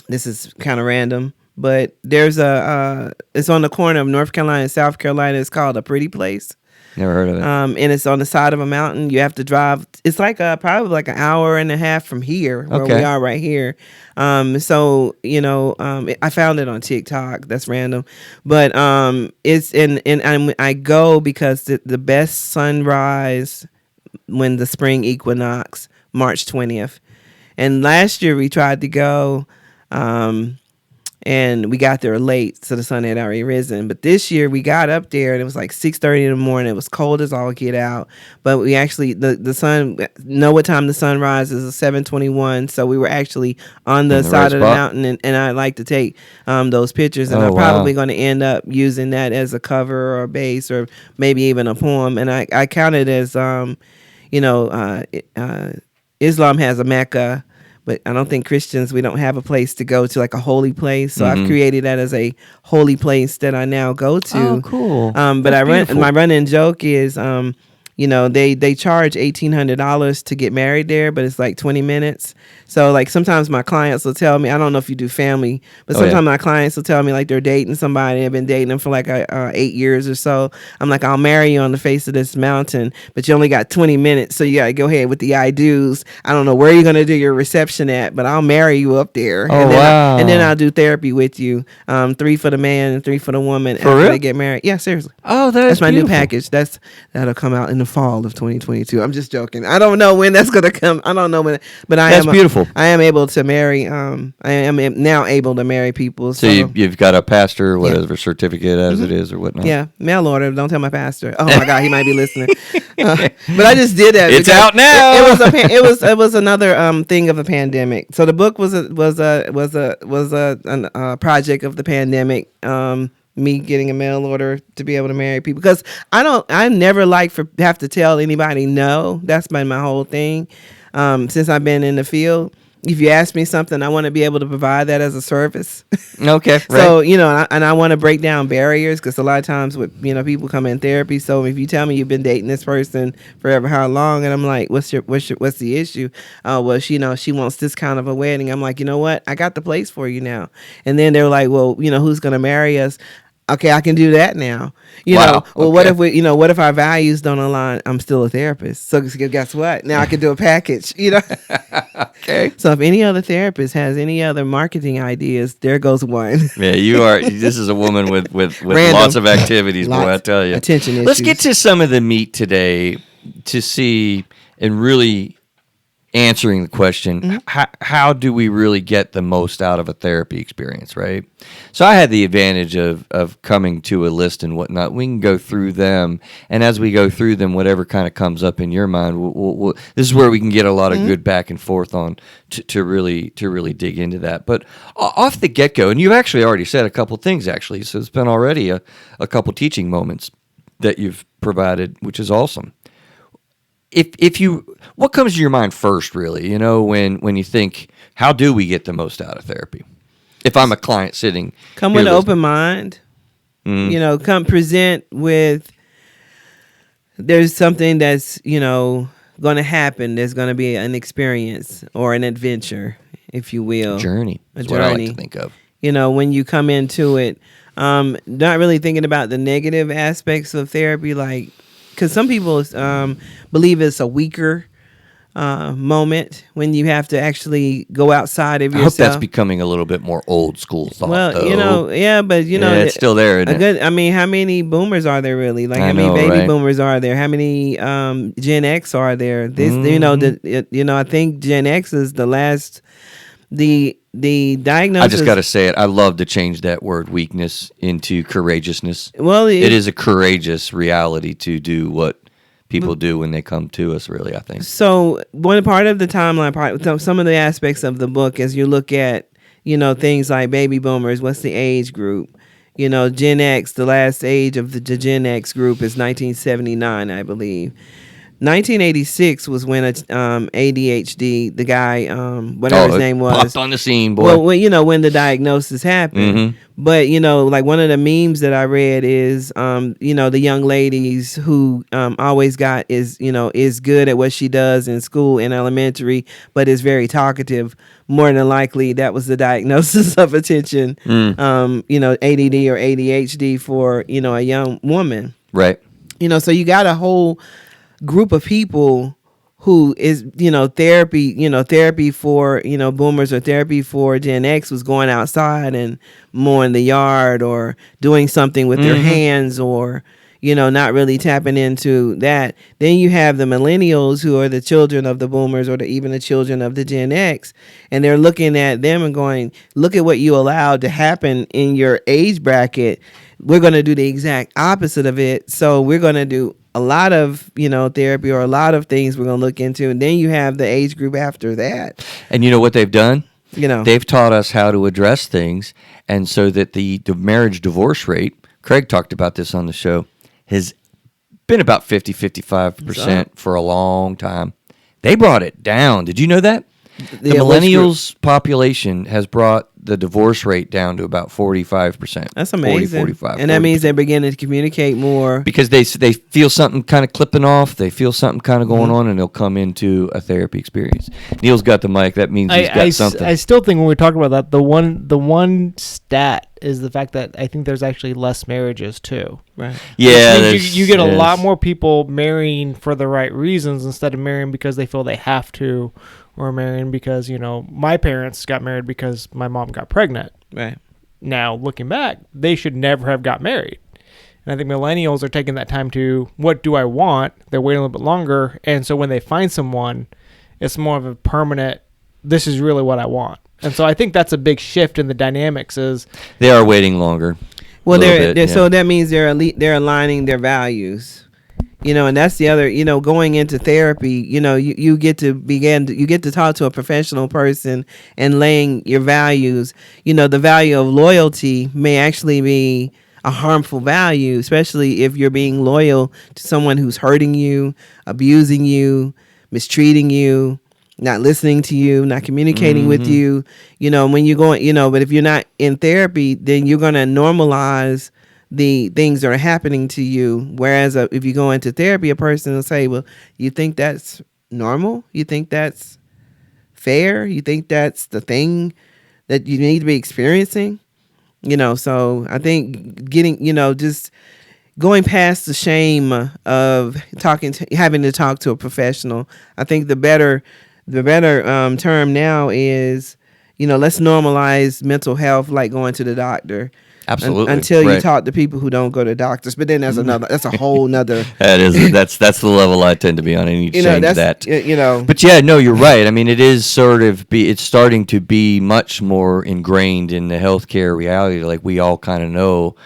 This is kind of random, But there's it's on the corner of North Carolina and South Carolina. It's called A Pretty Place. Never heard of it. And it's on the side of a mountain. You have to drive. It's like probably like an hour and a half from here, where we are right here. So I found it on TikTok. That's random, but it's and I go because the best sunrise when the spring equinox, March 20th, and last year we tried to go. And we got there late, so the sun had already risen. But this year we got up there, and it was like 6:30 in the morning. It was cold as all get out. But we actually, the sun, know what time the sun rises is 7:21. So we were actually on the side of the mountain, and I like to take those pictures. And I'm probably going to end up using that as a cover or a base or maybe even a poem. And I count it as, Islam has a Mecca. But I don't think Christians, we don't have a place to go to, like a holy place. So I've created that as a holy place that I now go to. Oh, cool. But my running joke is, they charge $1,800 to get married there, but it's like 20 minutes. So like sometimes my clients will tell me, I don't know if you do family, but sometimes my clients will tell me like they're dating somebody. I've been dating them for like 8 years or so. I'm like, I'll marry you on the face of this mountain, but you only got 20 minutes. So you got to go ahead with the I do's. I don't know where you're going to do your reception at, but I'll marry you up there. And then I'll do therapy with you. 3 for the man and 3 for the woman after they get married. Yeah, seriously. Oh, that's my beautiful. new package. That'll come out in the fall of 2022. I'm just joking. I don't know when that's going to come. I don't know when, but that's beautiful. I am able to marry. I am now able to marry people. So you've got a pastor, whatever certificate as it is or whatnot. Yeah, mail order. Don't tell my pastor. Oh my God, he might be listening. But I just did that. It's out now. It was another thing of the pandemic. So the book was a project of the pandemic. Me getting a mail order to be able to marry people, because I never have to tell anybody no. That's been my whole thing since I've been in the field. If you ask me something, I want to be able to provide that as a service. Okay, right. So I want to break down barriers, because a lot of times with people come in therapy. So if you tell me you've been dating this person forever, how long, and I'm like, what's the issue? Well, she wants this kind of a wedding. I'm like, you know what? I got the place for you now. And then they're like, well, who's gonna marry us? Okay, I can do that now. What if our values don't align? I'm still a therapist. So guess what? Now I can do a package, Okay. So if any other therapist has any other marketing ideas, there goes one. Yeah, you are. This is a woman with lots of activities, boy, I tell you. Attention issues. Let's get to some of the meat today to see and really answering the question, how do we really get the most out of a therapy experience, right? So I had the advantage of coming to a list and whatnot. We can go through them, and as we go through them, whatever kind of comes up in your mind, this is where we can get a lot of good back and forth on to really dig into that. But off the get-go, and you've actually already said a couple things, actually, so it's been already a couple teaching moments that you've provided, which is awesome. What comes to your mind first, really, when you think, how do we get the most out of therapy? If I'm a client sitting, come with an open mind, come present with, there's something that's, going to happen. There's going to be an experience or an adventure, if you will. Journey. That's what I like to think of. When you come into it, not really thinking about the negative aspects of therapy, because some people believe it's a weaker moment when you have to actually go outside of yourself. I hope that's becoming a little bit more old school thought. Well, though. It's still there. Isn't it? I mean, how many boomers are there really? How many baby boomers are there? How many Gen X are there? I think Gen X is the last. The diagnosis. I just got to say it. I love to change that word weakness into courageousness. Well, it is a courageous reality to do what people do when they come to us, really, I think. So one part of the timeline, some of the aspects of the book, as you look at, things like baby boomers, what's the age group? Gen X, the last age of the Gen X group is 1979, I believe. 1986 was when ADHD, the guy, whatever his name was, popped on the scene, boy. Well, when the diagnosis happened. Mm-hmm. But like one of the memes that I read is, the young ladies who always is good at what she does in school in elementary, but is very talkative. More than likely, that was the diagnosis of attention, ADD or ADHD for a young woman. Right. So you got a whole group of people who is therapy for boomers, or therapy for Gen X was going outside and mowing the yard or doing something with their hands, or not really tapping into that. Then you have the millennials, who are the children of the boomers, or even the children of the Gen X, and they're looking at them and going, look at what you allowed to happen in your age bracket. We're going to do the exact opposite of it. So we're going to do a lot of therapy, or a lot of things we're going to look into. And then you have the age group after that. And you know what they've done? They've taught us how to address things, and so that the marriage divorce rate, Craig talked about this on the show, has been about 55% for a long time. They brought it down. Did you know that? The millennials population has brought the divorce rate down to about 45%. That's amazing. 45, and that means they're beginning to communicate more. Because they feel something kind of clipping off. They feel something kind of going on, and they'll come into a therapy experience. Neil's got the mic. That means he's got something. I still think when we talk about that, the one stat is the fact that I think there's actually less marriages too. Right. Yeah. You get a lot more people marrying for the right reasons instead of marrying because they feel they have to, or marrying because, my parents got married because my mom got pregnant. Right. Now, looking back, they should never have got married. And I think millennials are taking that time to, what do I want? They're waiting a little bit longer. And so when they find someone, it's more of a permanent, this is really what I want. And so I think that's a big shift in the dynamics is they are waiting longer. Well, so that means they're aligning their values. And that's the other, going into therapy, you get to talk to a professional person and laying your values. The value of loyalty may actually be a harmful value, especially if you're being loyal to someone who's hurting you, abusing you, mistreating you, not listening to you, not communicating with you, when you're going, but if you're not in therapy, then you're going to normalize the things that are happening to you. Whereas if you go into therapy, a person will say, well, you think that's normal? You think that's fair? You think that's the thing that you need to be experiencing? So I think getting, just going past the shame of having to talk to a professional. I think the better term now is, let's normalize mental health like going to the doctor. Absolutely. Until you talk to people who don't go to doctors. But then that's a whole nother. That's the level I tend to be on. I need to change that. But yeah, no, you're right. I mean, it is it's starting to be much more ingrained in the healthcare reality. Like we all kind of know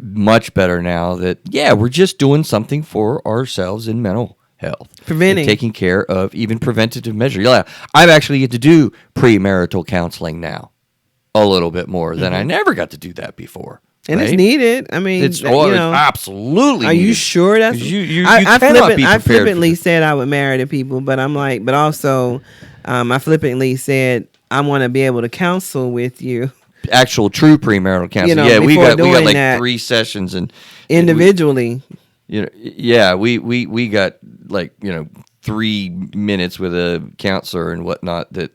much better now that, we're just doing something for ourselves in mental health. Preventing. Taking care of even preventative measures. Yeah, I've actually get to do premarital counseling now. A little bit more than I never got to do that before. And it's needed. I mean, it's absolutely. Are you sure that's? I flippantly said I would marry the people, but I'm like, but also, I flippantly said I want to be able to counsel with you. Actual true premarital counseling. We got like 3 sessions and individually. We got like 3 minutes with a counselor and whatnot that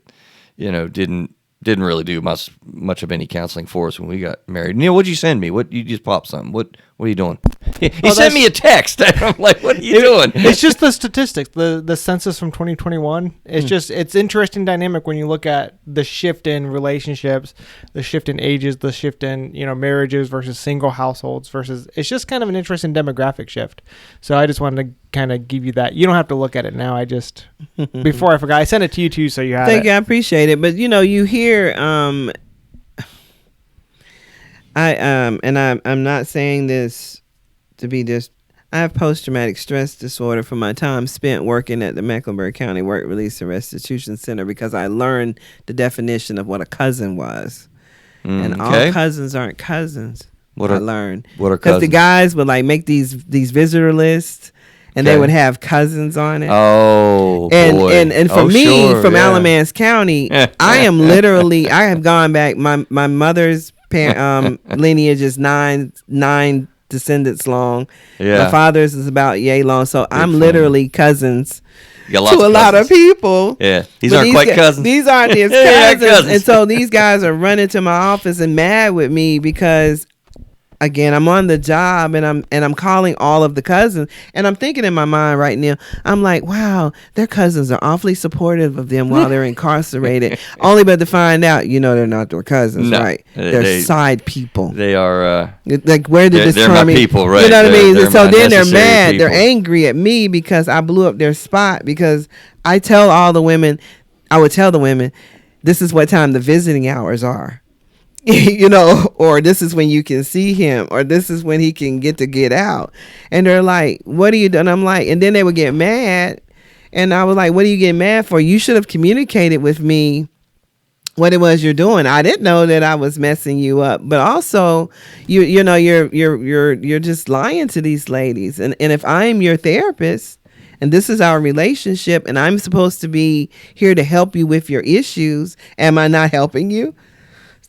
didn't really do much of any counseling for us when we got married. Neil, what'd you send me? You just popped something. What are you doing? He sent me a text. I'm like, what are you doing? It's just the statistics, the census from 2021. It's interesting dynamic when you look at the shift in relationships, the shift in ages, the shift in marriages versus single households versus. It's just kind of an interesting demographic shift. So I just wanted to kind of give you that. You don't have to look at it now. I just before I forgot, I sent it to you too, so you have it. Thank you, I appreciate it. But you hear I'm not saying this to be just. I have post-traumatic stress disorder from my time spent working at the Mecklenburg County Work Release and Restitution Center because I learned the definition of what a cousin was. And all cousins aren't cousins. I learned. What are cousins? Because the guys would like make these visitor lists and Okay. they would have cousins on it. Oh, boy. And for Oh, me, sure, from yeah. Alamance County, I am literally, I have gone back. My mother's lineage is nine descendants long. Yeah. My father's is about yay long. So I'm family. literally cousins You got to lots a of lot of cousins. people. Yeah. These But aren't quite guys- cousins. These aren't his Yeah, cousins. cousins. And so these guys are running to my office and mad with me because, again, I'm on the job and I'm calling all of the cousins, and I'm thinking in my mind right now, I'm like, wow, their cousins are awfully supportive of them while they're incarcerated. Only but to find out, they're not their cousins, No, right? they- They're side people. They are. Like, where did this they're my term? people, right? You know what I mean? They're So my then they're necessary mad. people. They're angry at me because I blew up their spot. Because I tell all the women, I would tell the women, this is what time the visiting hours are. Or this is when you can see him, or this is when he can get out. And they're like, what are you doing? I'm like, and then they would get mad. And I was like, what are you getting mad for? You should have communicated with me what it was you're doing. I didn't know that I was messing you up, but also you're just lying to these ladies. And if I'm your therapist and this is our relationship and I'm supposed to be here to help you with your issues, am I not helping you?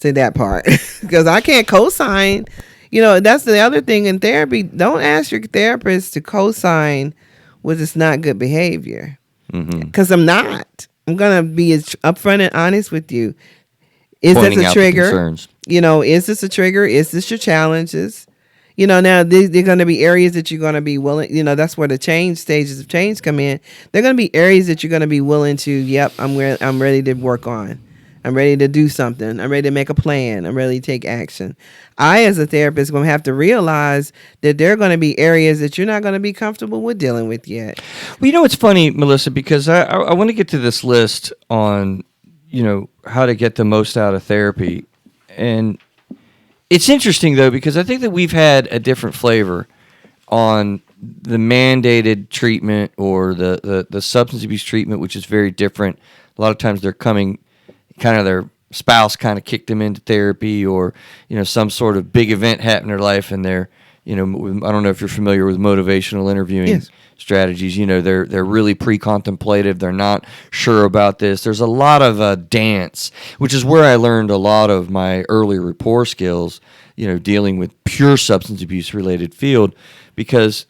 To that part, because I can't co-sign. That's the other thing in therapy. Don't ask your therapist to co-sign what is not good behavior, because I'm not. I'm gonna be as upfront and honest with you. Is Pointing this a out the trigger? concerns. Is this a trigger? Is this your challenges? Now they're going to be areas that you're going to be willing. That's where the stages of change come in. They're going to be areas that you're going to be willing to. Yep, I'm ready to work on. I'm ready to do something. I'm ready to make a plan. I'm ready to take action. I, as a therapist, going to have to realize that there are going to be areas that you're not going to be comfortable with dealing with yet. Well, it's funny, Melissa, because I want to get to this list on, how to get the most out of therapy. And it's interesting, though, because I think that we've had a different flavor on the mandated treatment or the substance abuse treatment, which is very different. A lot of times they're coming... kind of their spouse kind of kicked them into therapy, or some sort of big event happened in their life, and they're I don't know if you're familiar with motivational interviewing strategies. They're really pre-contemplative. They're not sure about this. There's a lot of dance, which is where I learned a lot of my early rapport skills. Dealing with pure substance abuse related field, because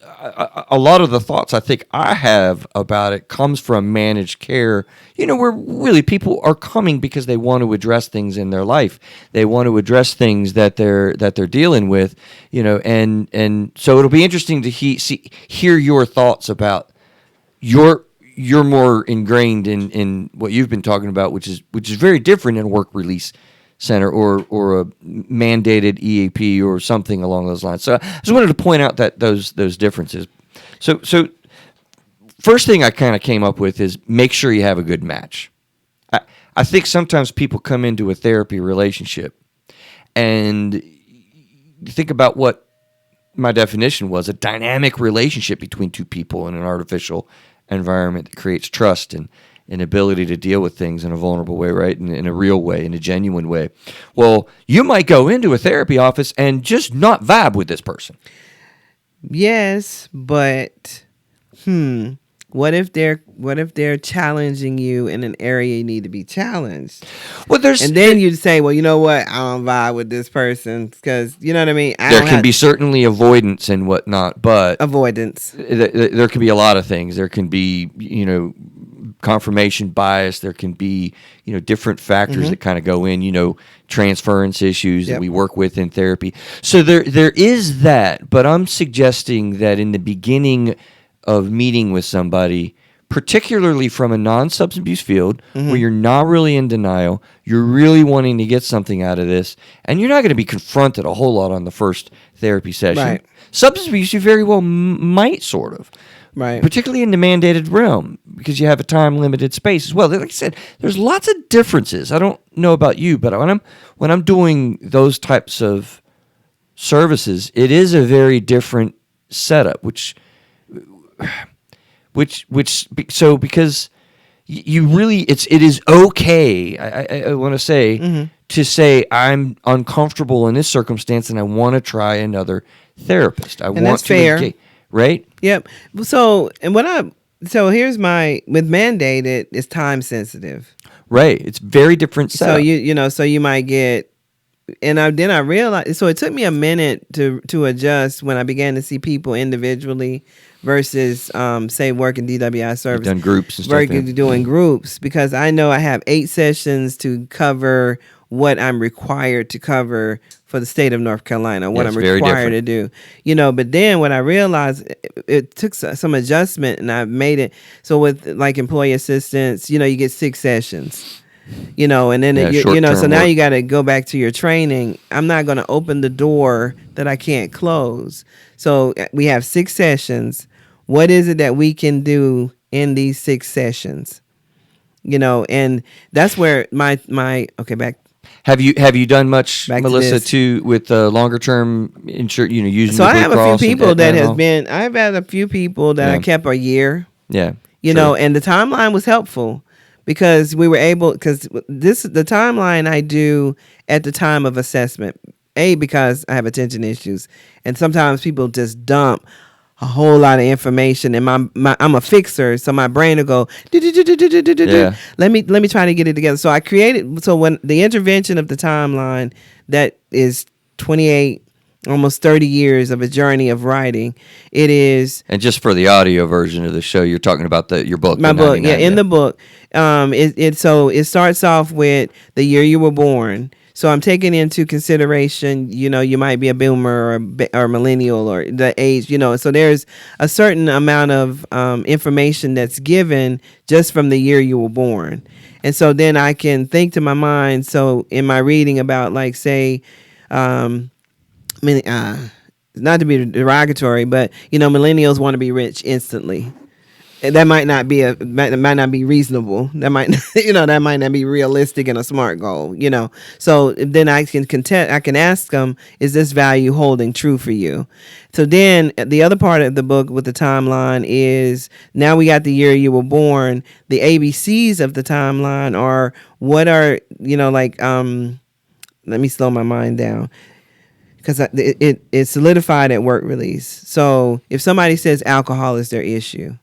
a lot of the thoughts I think I have about it comes from managed care, where really people are coming because they want to address things in their life. They want to address things that they're dealing with, and so it'll be interesting to hear your thoughts about you're more ingrained in what you've been talking about, which is very different in work release center or a mandated EAP or something along those lines. So I just wanted to point out that those differences. So first thing I kind of came up with is make sure you have a good match. I think sometimes people come into a therapy relationship and you think about what my definition was, a dynamic relationship between two people in an artificial environment that creates trust and an ability to deal with things in a vulnerable way, right? In a real way, in a genuine way. Well, you might go into a therapy office and just not vibe with this person. Yes, but what if they're challenging you in an area you need to be challenged? Well, and then you'd say, well, you know what? I don't vibe with this person because you know what I mean. There can be certainly avoidance and whatnot, but avoidance. There can be a lot of things. There can be confirmation bias. There can be different factors that kind of go in. Transference issues that we work with in therapy. So there is that, but I'm suggesting that in the beginning of meeting with somebody, particularly from a non-substance abuse field, where you're not really in denial, you're really wanting to get something out of this, and you're not going to be confronted a whole lot on the first therapy session. Right. Substance abuse, you very well might, sort of. Right. Particularly in the mandated realm, because you have a time-limited space as well. Like I said, there's lots of differences. I don't know about you, but when I'm doing those types of services, it is a very different setup, because you really it is okay. I want to say to say I'm uncomfortable in this circumstance and I want to try another therapist. And that's fair. Right? Yep. So here's my with mandated, it's time sensitive. Right. It's very different setup. So you might get, and then I realized. So it took me a minute to adjust when I began to see people individually versus say working DWI service. You've done groups and stuff. Doing groups, because I know I have 8 sessions to cover what I'm required to cover for the state of North Carolina, what I'm required to do. But then what I realized, it took some adjustment, and I've made it so with like employee assistance, you get 6 sessions. And then so now you got to go back to your training. I'm not going to open the door that I can't close. So we have 6 sessions. What is it that we can do in these 6 sessions? And that's where my back. Have you done much, back Melissa, too, with longer term insurance? Using. So I have a few people that has been. I've had a few people that I kept a year. Yeah. And the timeline was helpful. Because we were able, because the timeline I do at the time of assessment, because I have attention issues, and sometimes people just dump a whole lot of information, and I'm a fixer, so my brain will go, let me try to get it together. So I created, so when the intervention of the timeline, that is 28, almost 30 years of a journey of writing. It is. And just for the audio version of the show, you're talking about your book. My book, in the book. It starts off with the year you were born. So I'm taking into consideration, you might be a boomer or millennial or the age, So there's a certain amount of information that's given just from the year you were born. And so then I can think to my mind, so in my reading about, like, say, not to be derogatory, but millennials want to be rich instantly. And that might not be reasonable. That might that might not be realistic and a smart goal. So then I can ask them, is this value holding true for you? So then the other part of the book with the timeline is, now we got the year you were born. The ABCs of the timeline are, what are let me slow my mind down, because it's solidified at work release. So if somebody says alcohol is their issue,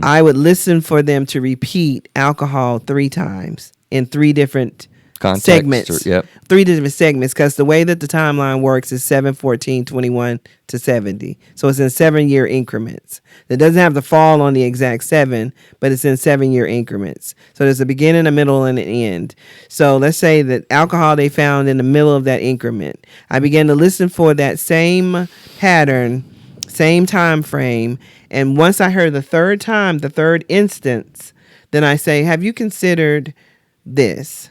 I would listen for them to repeat alcohol 3 times in 3 different segments. 3 different segments, because the way that the timeline works is 7, 14, 21 to 70. So it's in 7-year increments. It doesn't have to fall on the exact 7, but it's in 7-year increments. So there's a beginning, a middle, and an end. So let's say that alcohol they found in the middle of that increment. I began to listen for that same pattern, same time frame, and once I heard the third time, the third instance, then I say, have you considered this?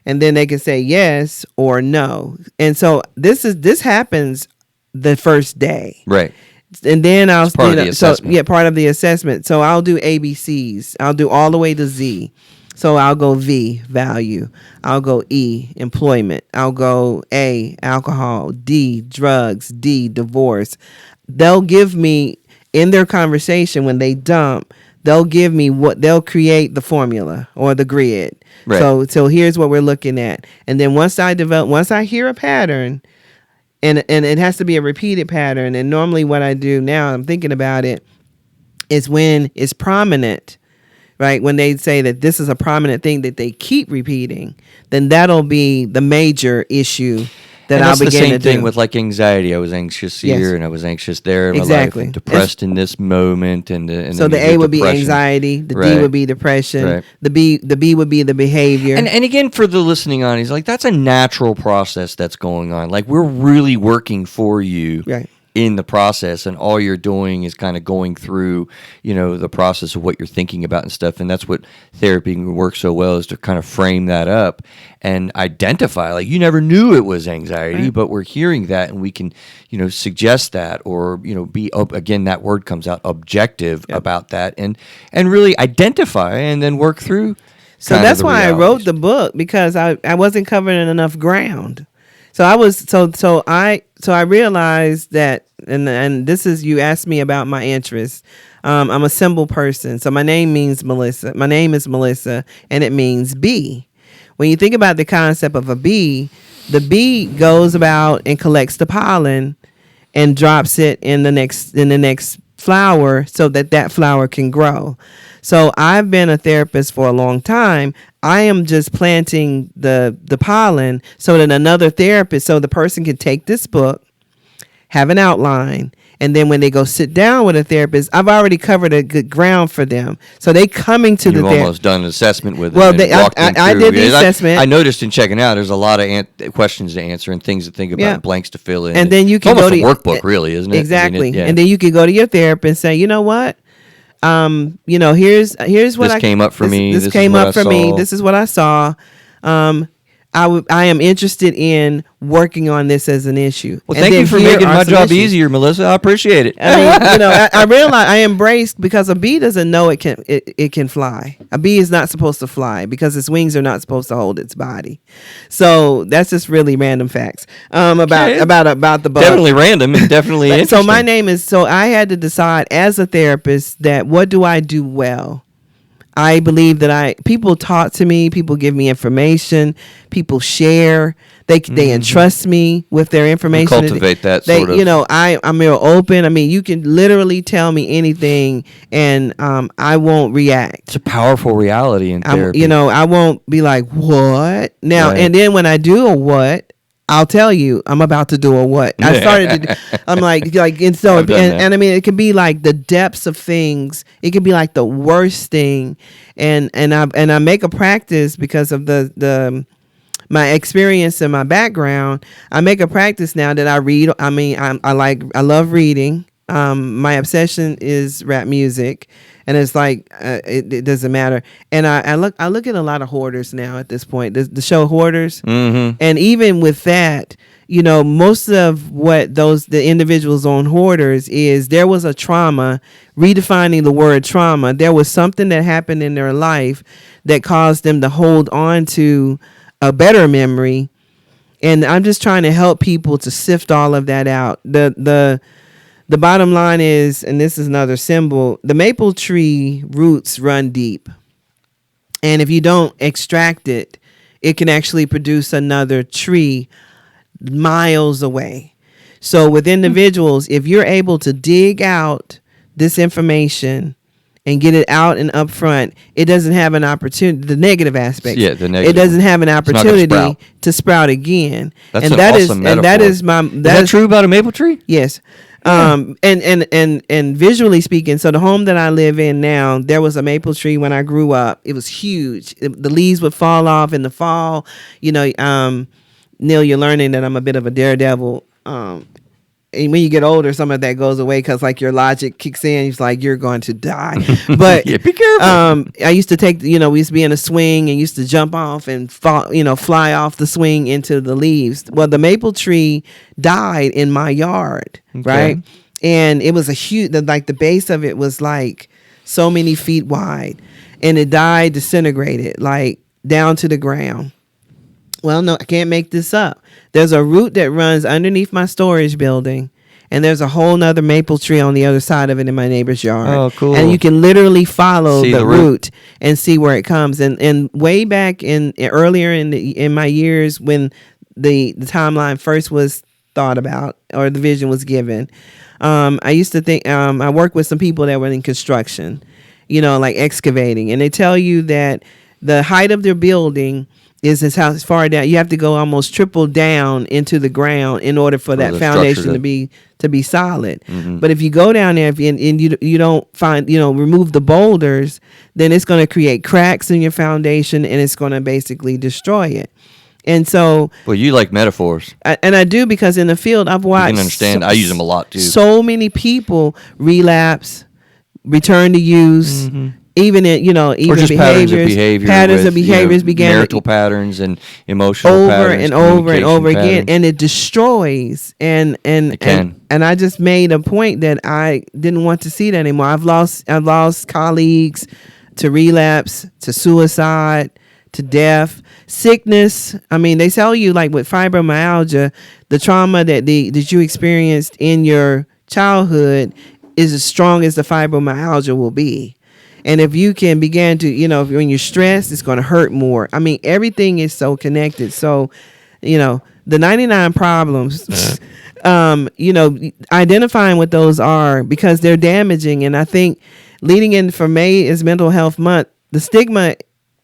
And then they can say yes or no. And so this happens the first day. Right. And then I'll part of the assessment. part of the assessment. So I'll do ABCs. I'll do all the way to Z. So I'll go V, value. I'll go E, employment. I'll go A, alcohol. D, drugs. D, divorce. They'll give me, in their conversation when they dump, they'll give me they'll create the formula or the grid. Right. So here's what we're looking at. And then once I hear a pattern, and it has to be a repeated pattern. And normally what I do now, I'm thinking about it, is when it's prominent, right? When they say that this is a prominent thing that they keep repeating, then that'll be the major issue that I'll begin to do. That's the same thing with like anxiety. I was anxious here and I was anxious there in my life. I'm depressed in this moment. And so the A would be anxiety, the D would be depression, the B would be the behavior. And again, for the listening audience, like, that's a natural process that's going on. Like, we're really working for you. Right. In the process, and all you're doing is kind of going through, the process of what you're thinking about and stuff. And that's what therapy works so well, is to kind of frame that up and identify, like, you never knew it was anxiety, but we're hearing that, and we can, suggest that, or, be, again, that word comes out, objective about that, and really identify and then work through. So that's why I wrote the book, because I wasn't covering enough ground. So I realized that, and this is, you asked me about my interests. I'm a symbol person. So my name means Melissa. My name is Melissa, and it means bee. When you think about the concept of a bee, the bee goes about and collects the pollen and drops it in the next flower so that flower can grow. So I've been a therapist for a long time. I am just planting the pollen so that another therapist, so the person can take this book, have an outline, and then when they go sit down with a therapist, I've already covered a good ground for them. So they coming to You've the therapist. almost done an assessment with them. Well, I did the assessment. I noticed in checking out, there's a lot of questions to answer and things to think about, and blanks to fill in. And then you can it's go almost to a workbook, really, isn't it? Exactly. I mean, And then you can go to your therapist and say, you know what? Here's what this came up for me. This This came is what up I for me. saw. This is what I saw. I am interested in working on this as an issue. Well, And thank then you for here making are my some job issues. easier, Melissa. I appreciate it. I mean, I realize I embraced, because a bee doesn't know it can fly. A bee is not supposed to fly because its wings are not supposed to hold its body. So that's just really random facts about the bug. Definitely random and definitely interesting. So my name is. So I had to decide as a therapist that what do I do well. I believe that people talk to me, people give me information, people share, they entrust me with their information. Cultivate that sort of. I'm real open. I mean, you can literally tell me anything, and I won't react. It's a powerful reality in therapy. I won't be like, what now? Right. And then when I do a what, I'll tell you I'm about to do a what. I started to. I'm like, and so, and I mean, it can be like the depths of things. It can be like the worst thing, and I make a practice because of my experience and my background. I make a practice now that I read. I mean, I love reading. My obsession is rap music, and it's like it doesn't matter. And I look at a lot of Hoarders now at this point. The show Hoarders, and even with that, most of what the individuals on Hoarders is there was a trauma. Redefining the word trauma, there was something that happened in their life that caused them to hold on to a better memory. And I'm just trying to help people to sift all of that out. The bottom line is, and this is another symbol, the maple tree roots run deep. And if you don't extract it, it can actually produce another tree miles away. So with individuals, if you're able to dig out this information and get it out and up front, it doesn't have an opportunity, the negative aspects. Yeah, the negative. It doesn't have an opportunity sprout. to sprout again. That's and an that awesome is metaphor. Is that true about a maple tree? Yes. And visually speaking, so the home that I live in now, there was a maple tree when I grew up. It was huge. The leaves would fall off in the fall. Neil, you're learning that I'm a bit of a daredevil. And when you get older, some of that goes away because like your logic kicks in. It's like you're going to die. But Yeah, be careful. I used to take, we used to be in a swing and used to jump off and fall, fly off the swing into the leaves. Well, the maple tree died in my yard, right? And it was a huge, the base of it was like so many feet wide, and it died, disintegrated, like down to the ground. Well, no, I can't make this up. There's a root that runs underneath my storage building, and there's a whole nother maple tree on the other side of it in my neighbor's yard. Oh, cool. And you can literally follow See the the root and see where it comes. And way back earlier in my years when the timeline first was thought about or the vision was given, I used to think, I worked with some people that were in construction, like excavating, and they tell you that the height of their building is how far down. You have to go almost triple down into the ground in order for that foundation to be solid. Mm-hmm. But if you go down there and you don't find, remove the boulders, then it's going to create cracks in your foundation and it's going to basically destroy it. And so, well, you like metaphors, and I do, because in the field I've watched. You can understand. I use them a lot too. So many people relapse, return to use. Mm-hmm. Even in, even or just patterns of behaviors began marital patterns and emotional over patterns, and over and over patterns. again, and it destroys. And I just made a point that I didn't want to see that anymore. I've lost colleagues to relapse, to suicide, to death, sickness. I mean, they tell you like with fibromyalgia, the trauma that you experienced in your childhood is as strong as the fibromyalgia will be. And if you can begin to, when you're stressed, it's going to hurt more. I mean, everything is so connected. So, the 99 problems, Identifying what those are, because they're damaging. And I think leading in for May is Mental Health Month. The stigma,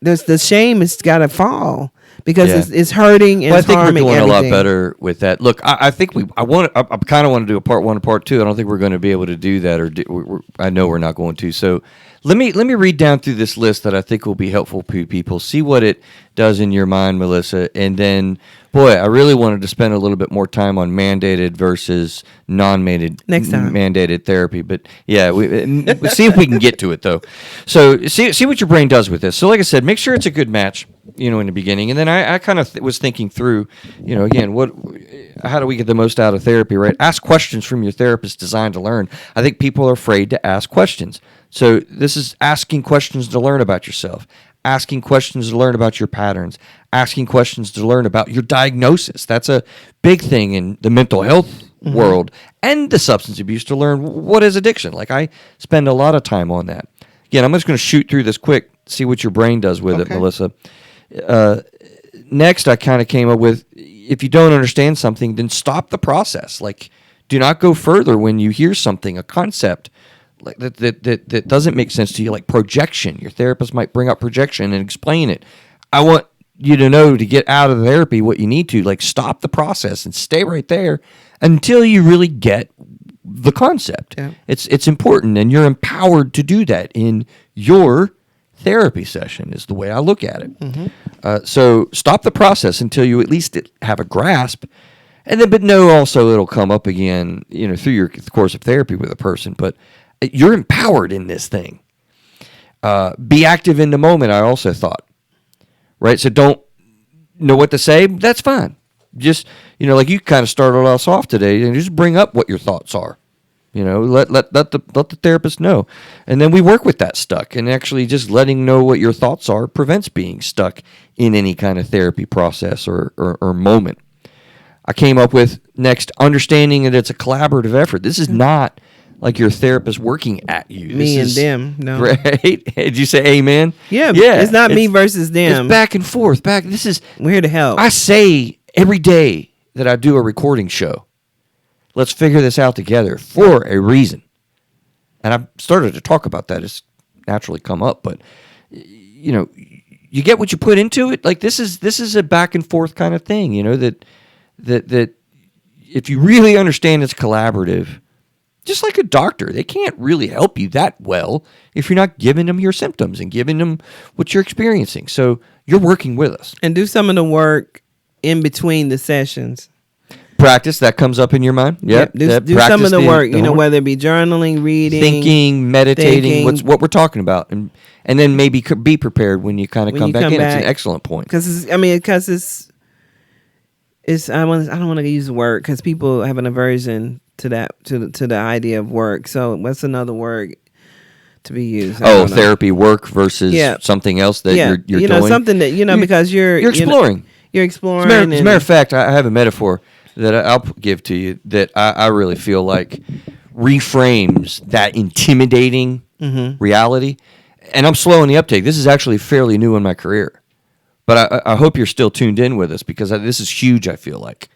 the shame has got to fall, because it's hurting and I think we're harming doing everything. a lot better with that. Look, I think I kind of want to do a part 1 and part 2. I don't think we're going to be able to do that, I know we're not going to. So let me read down through this list that I think will be helpful to people. See what it does in your mind, Melissa, and then, boy, I really wanted to spend a little bit more time on mandated versus non-mandated Next time. mandated therapy. But yeah, see if we can get to it though. So see what your brain does with this. So like I said, make sure it's a good match, in the beginning, and then I kind of was thinking through, again, how do we get the most out of therapy, right? Ask questions from your therapist designed to learn. I think people are afraid to ask questions. So this is asking questions to learn about yourself, asking questions to learn about your patterns, asking questions to learn about your diagnosis. That's a big thing in the mental health world and the substance abuse, to learn what is addiction. Like, I spend a lot of time on that. Again, I'm just going to shoot through this quick, see what your brain does with it, Melissa. Next, I kind of came up with, if you don't understand something, then stop the process. Like, do not go further when you hear something, a concept like that doesn't make sense to you, like projection. Your therapist might bring up projection and explain it. I want you to know, to get out of therapy, what you need to, like, stop the process and stay right there until you really get the concept. Yeah. It's important, and you're empowered to do that in your therapy session, is the way I look at it. So stop the process until you at least have a grasp, and then, but no, also it'll come up again, through your course of therapy with a person, but you're empowered in this thing. Be active in the moment, I also thought, right? So don't know what to say, that's fine. Just, like you kind of started us off today, and just bring up what your thoughts are. Let the therapist know. And then we work with that stuck, and actually just letting know what your thoughts are prevents being stuck in any kind of therapy process or moment. I came up with, next, understanding that it's a collaborative effort. This is not like your therapist working at you. Me and them, no. Right? Did you say amen? Yeah. It's not me versus them. It's back and forth. We're here to help. I say every day that I do a recording show, let's figure this out together for a reason. And I've started to talk about that. It's naturally come up, but you get what you put into it. Like, this is a back and forth kind of thing, that if you really understand it's collaborative, just like a doctor, they can't really help you that well if you're not giving them your symptoms and giving them what you're experiencing. So you're working with us. And do some of the work in between the sessions. Practice, that comes up in your mind. Yep. Do some of the work, whether it be journaling, reading, thinking, meditating, what we're talking about, and then maybe be prepared when you kind of come back in. It's an excellent point. Because it's I don't want to use the word, because people have an aversion to that, to the idea of work. So what's another word to be used? Therapy work versus something else that you're doing. Something that because you're exploring. You're exploring. As a matter of fact, I have a metaphor that I'll give to you that I really feel like reframes that intimidating reality. And I'm slow in the uptake. This is actually fairly new in my career. But I hope you're still tuned in with us, because this is huge, I feel like.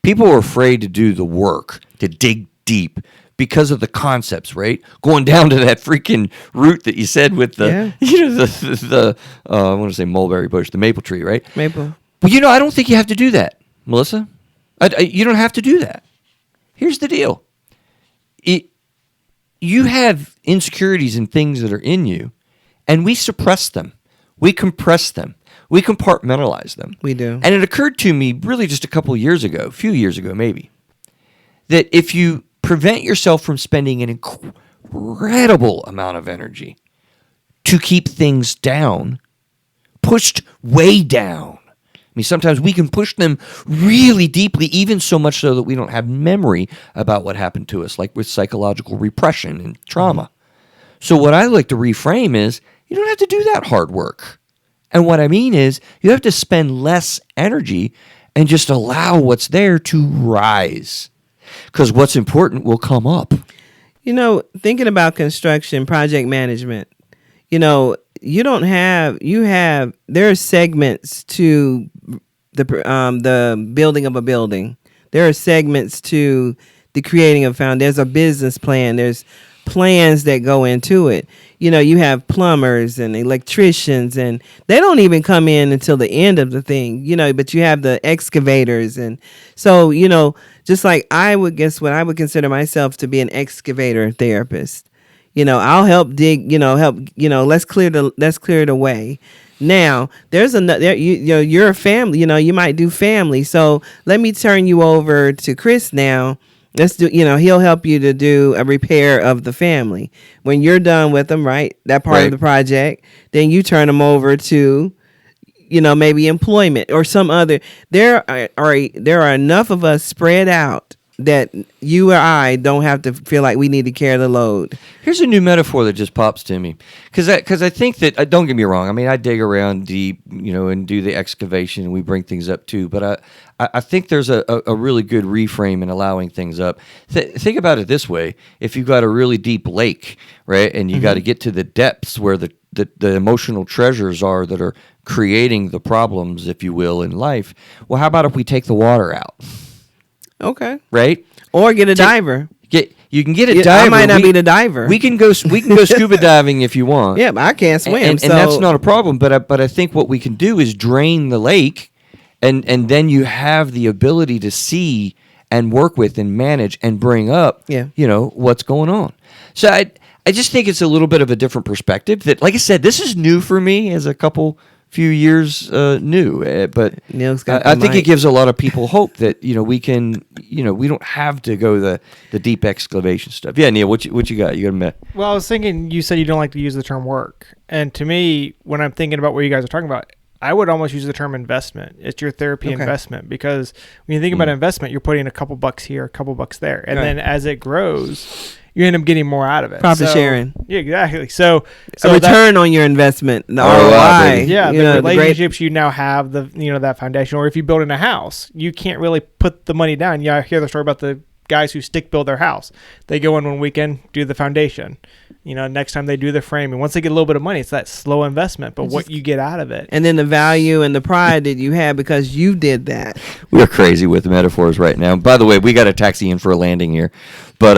People are afraid to do the work, to dig deep, because of the concepts, right? Going down to that freaking root that you said with the, I want to say mulberry bush, the maple tree, right? Maple. Well, I don't think you have to do that, Melissa. You don't have to do that. Here's the deal. You have insecurities and things that are in you, and we suppress them. We compress them. We compartmentalize them. We do. And it occurred to me really just a few years ago maybe, that if you prevent yourself from spending an incredible amount of energy to keep things down, pushed way down. I mean, sometimes we can push them really deeply, even so much so that we don't have memory about what happened to us, like with psychological repression and trauma. So what I like to reframe is, you don't have to do that hard work. And what I mean is, you have to spend less energy and just allow what's there to rise. Because what's important will come up. Thinking about construction, project management, there are segments to the building of a building. there are segments to the creating of found. There's a business plan. There's plans that go into it. You have plumbers and electricians, and they don't even come in until the end of the thing, but you have the excavators. And so, just like I would consider myself to be an excavator therapist. I'll help dig, let's clear the way. Now, there's another, you're a family, you might do family. So let me turn you over to Chris now. Let's do, he'll help you to do a repair of the family. When you're done with them, right, that part of the project, then you turn them over to, maybe employment or some other. There are enough of us spread out that you or I don't have to feel like we need to carry the load. Here's a new metaphor that just pops to me, because I think that, don't get me wrong, I mean, I dig around deep, and do the excavation, and we bring things up too, but I think there's a really good reframe in allowing things up. Think about it this way: if you've got a really deep lake, right, and you got to get to the depths where the emotional treasures are that are creating the problems, if you will, in life. Well, how about if we take the water out? Okay. Right? Or get a diver. You can get a diver. I might not be the diver. We can go scuba diving if you want. Yeah, but I can't swim. And that's not a problem. But I think what we can do is drain the lake, and then you have the ability to see and work with and manage and bring up, what's going on. So I just think it's a little bit of a different perspective. That, like I said, this is new for me as a few years new, but I think it gives a lot of people hope that we can we don't have to go the deep excavation stuff. Yeah, Neil, what you got? You got a minute? Well, I was thinking, you said you don't like to use the term work, and to me, when I'm thinking about what you guys are talking about, I would almost use the term investment. It's your therapy investment, because when you think about investment, you're putting a couple bucks here, a couple bucks there, and then as it grows, you end up getting more out of it. Profit sharing. Yeah, exactly. So a return on your investment, the ROI. Yeah, the relationships you now have, that foundation. Or if you build in a house, you can't really put the money down. I hear the story about the guys who stick build their house. They go in one weekend, do the foundation. Next time they do the frame. And once they get a little bit of money, it's that slow investment, but what you get out of it. And then the value and the pride that you have because you did that. We're crazy with the metaphors right now. By the way, we got a taxi in for a landing here. But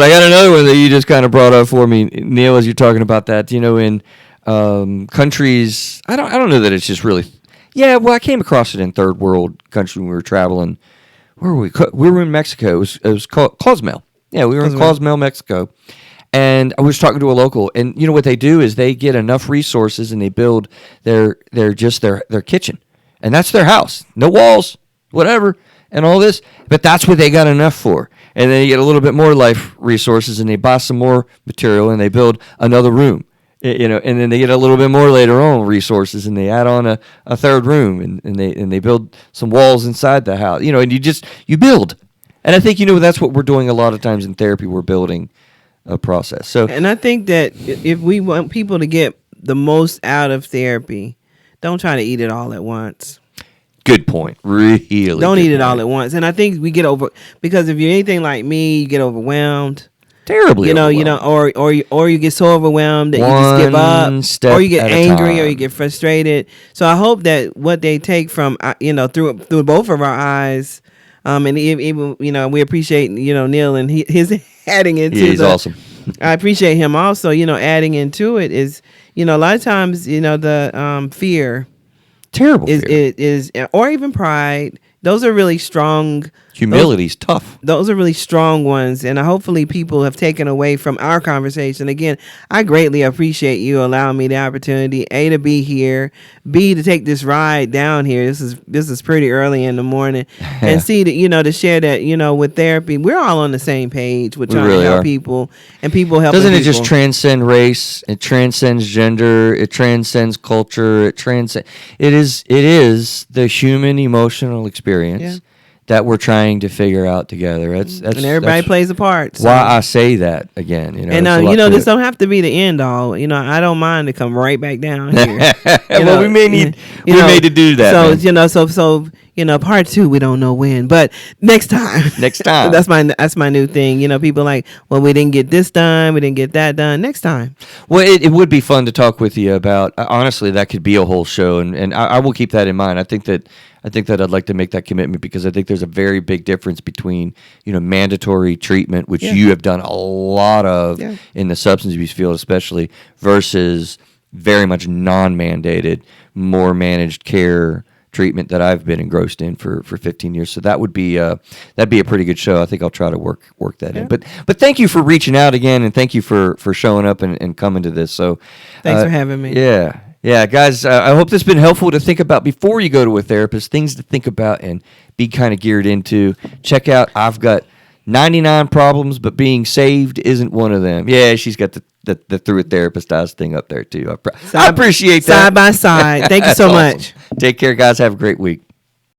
I got another one that you just kind of brought up for me, Neil, as you're talking about that. In countries, I don't know that it's just really. Yeah, well, I came across it in third world country when we were traveling. Where were we? We were in Mexico. It was called Cozumel. Yeah, we were in Cozumel, Mexico, and I was talking to a local. And what they do is they get enough resources and they build their kitchen, and that's their house. No walls, whatever, and all this. But that's what they got enough for. And then you get a little bit more life resources, and they buy some more material, and they build another room, and then they get a little bit more later on resources, and they add on a third room, and they build some walls inside the house, and you build. And I think, that's what we're doing a lot of times in therapy. We're building a process. So, and I think that if we want people to get the most out of therapy, don't try to eat it all at once. Good point. Really. Don't eat it all at once. And I think we get because if you're anything like me, you get overwhelmed. Terribly overwhelmed. Or you get so overwhelmed that you just give up, or you get angry, or you get frustrated. So I hope that what they take from through both of our eyes, and even we appreciate Neil and his adding into. Yeah, he's awesome. I appreciate him also. Adding into it is a lot of times the fear. Terrible fear. is or even pride. Those are really strong. Humility's tough. Those are really strong ones, and hopefully people have taken away from our conversation. Again, I greatly appreciate you allowing me the opportunity, A, to be here, B, to take this ride down here. This is pretty early in the morning, and C, to share that with therapy, we're all on the same page. We're trying to help people, and people help. Doesn't it just transcend race? It transcends gender. It transcends culture. It is the human emotional experience that we're trying to figure out together. And everybody plays a part. So. Why I say that again, And this don't have to be the end all. I don't mind to come right back down here. Well, we may need to do that. So Part 2, we don't know when, but next time. Next time. That's my new thing. People like, well, we didn't get this done, we didn't get that done. Next time. Well, it would be fun to talk with you about. Honestly, that could be a whole show, and I will keep that in mind. I think that I'd like to make that commitment because I think there's a very big difference between mandatory treatment, which you have done a lot of in the substance abuse field, especially, versus very much non-mandated, more managed care treatment that I've been engrossed in for 15 years. So that'd be a pretty good show. I think I'll try to work that in. But thank you for reaching out again, and thank you for showing up and coming to this. So thanks for having me. Yeah, guys, I hope this has been helpful to think about before you go to a therapist, things to think about and be kind of geared into. Check out, I've got 99 problems, but being saved isn't one of them. Yeah, she's got the through a therapist eyes thing up there too. I appreciate that. Side by side. Thank you so Awesome. much. Take care, guys. Have a great week.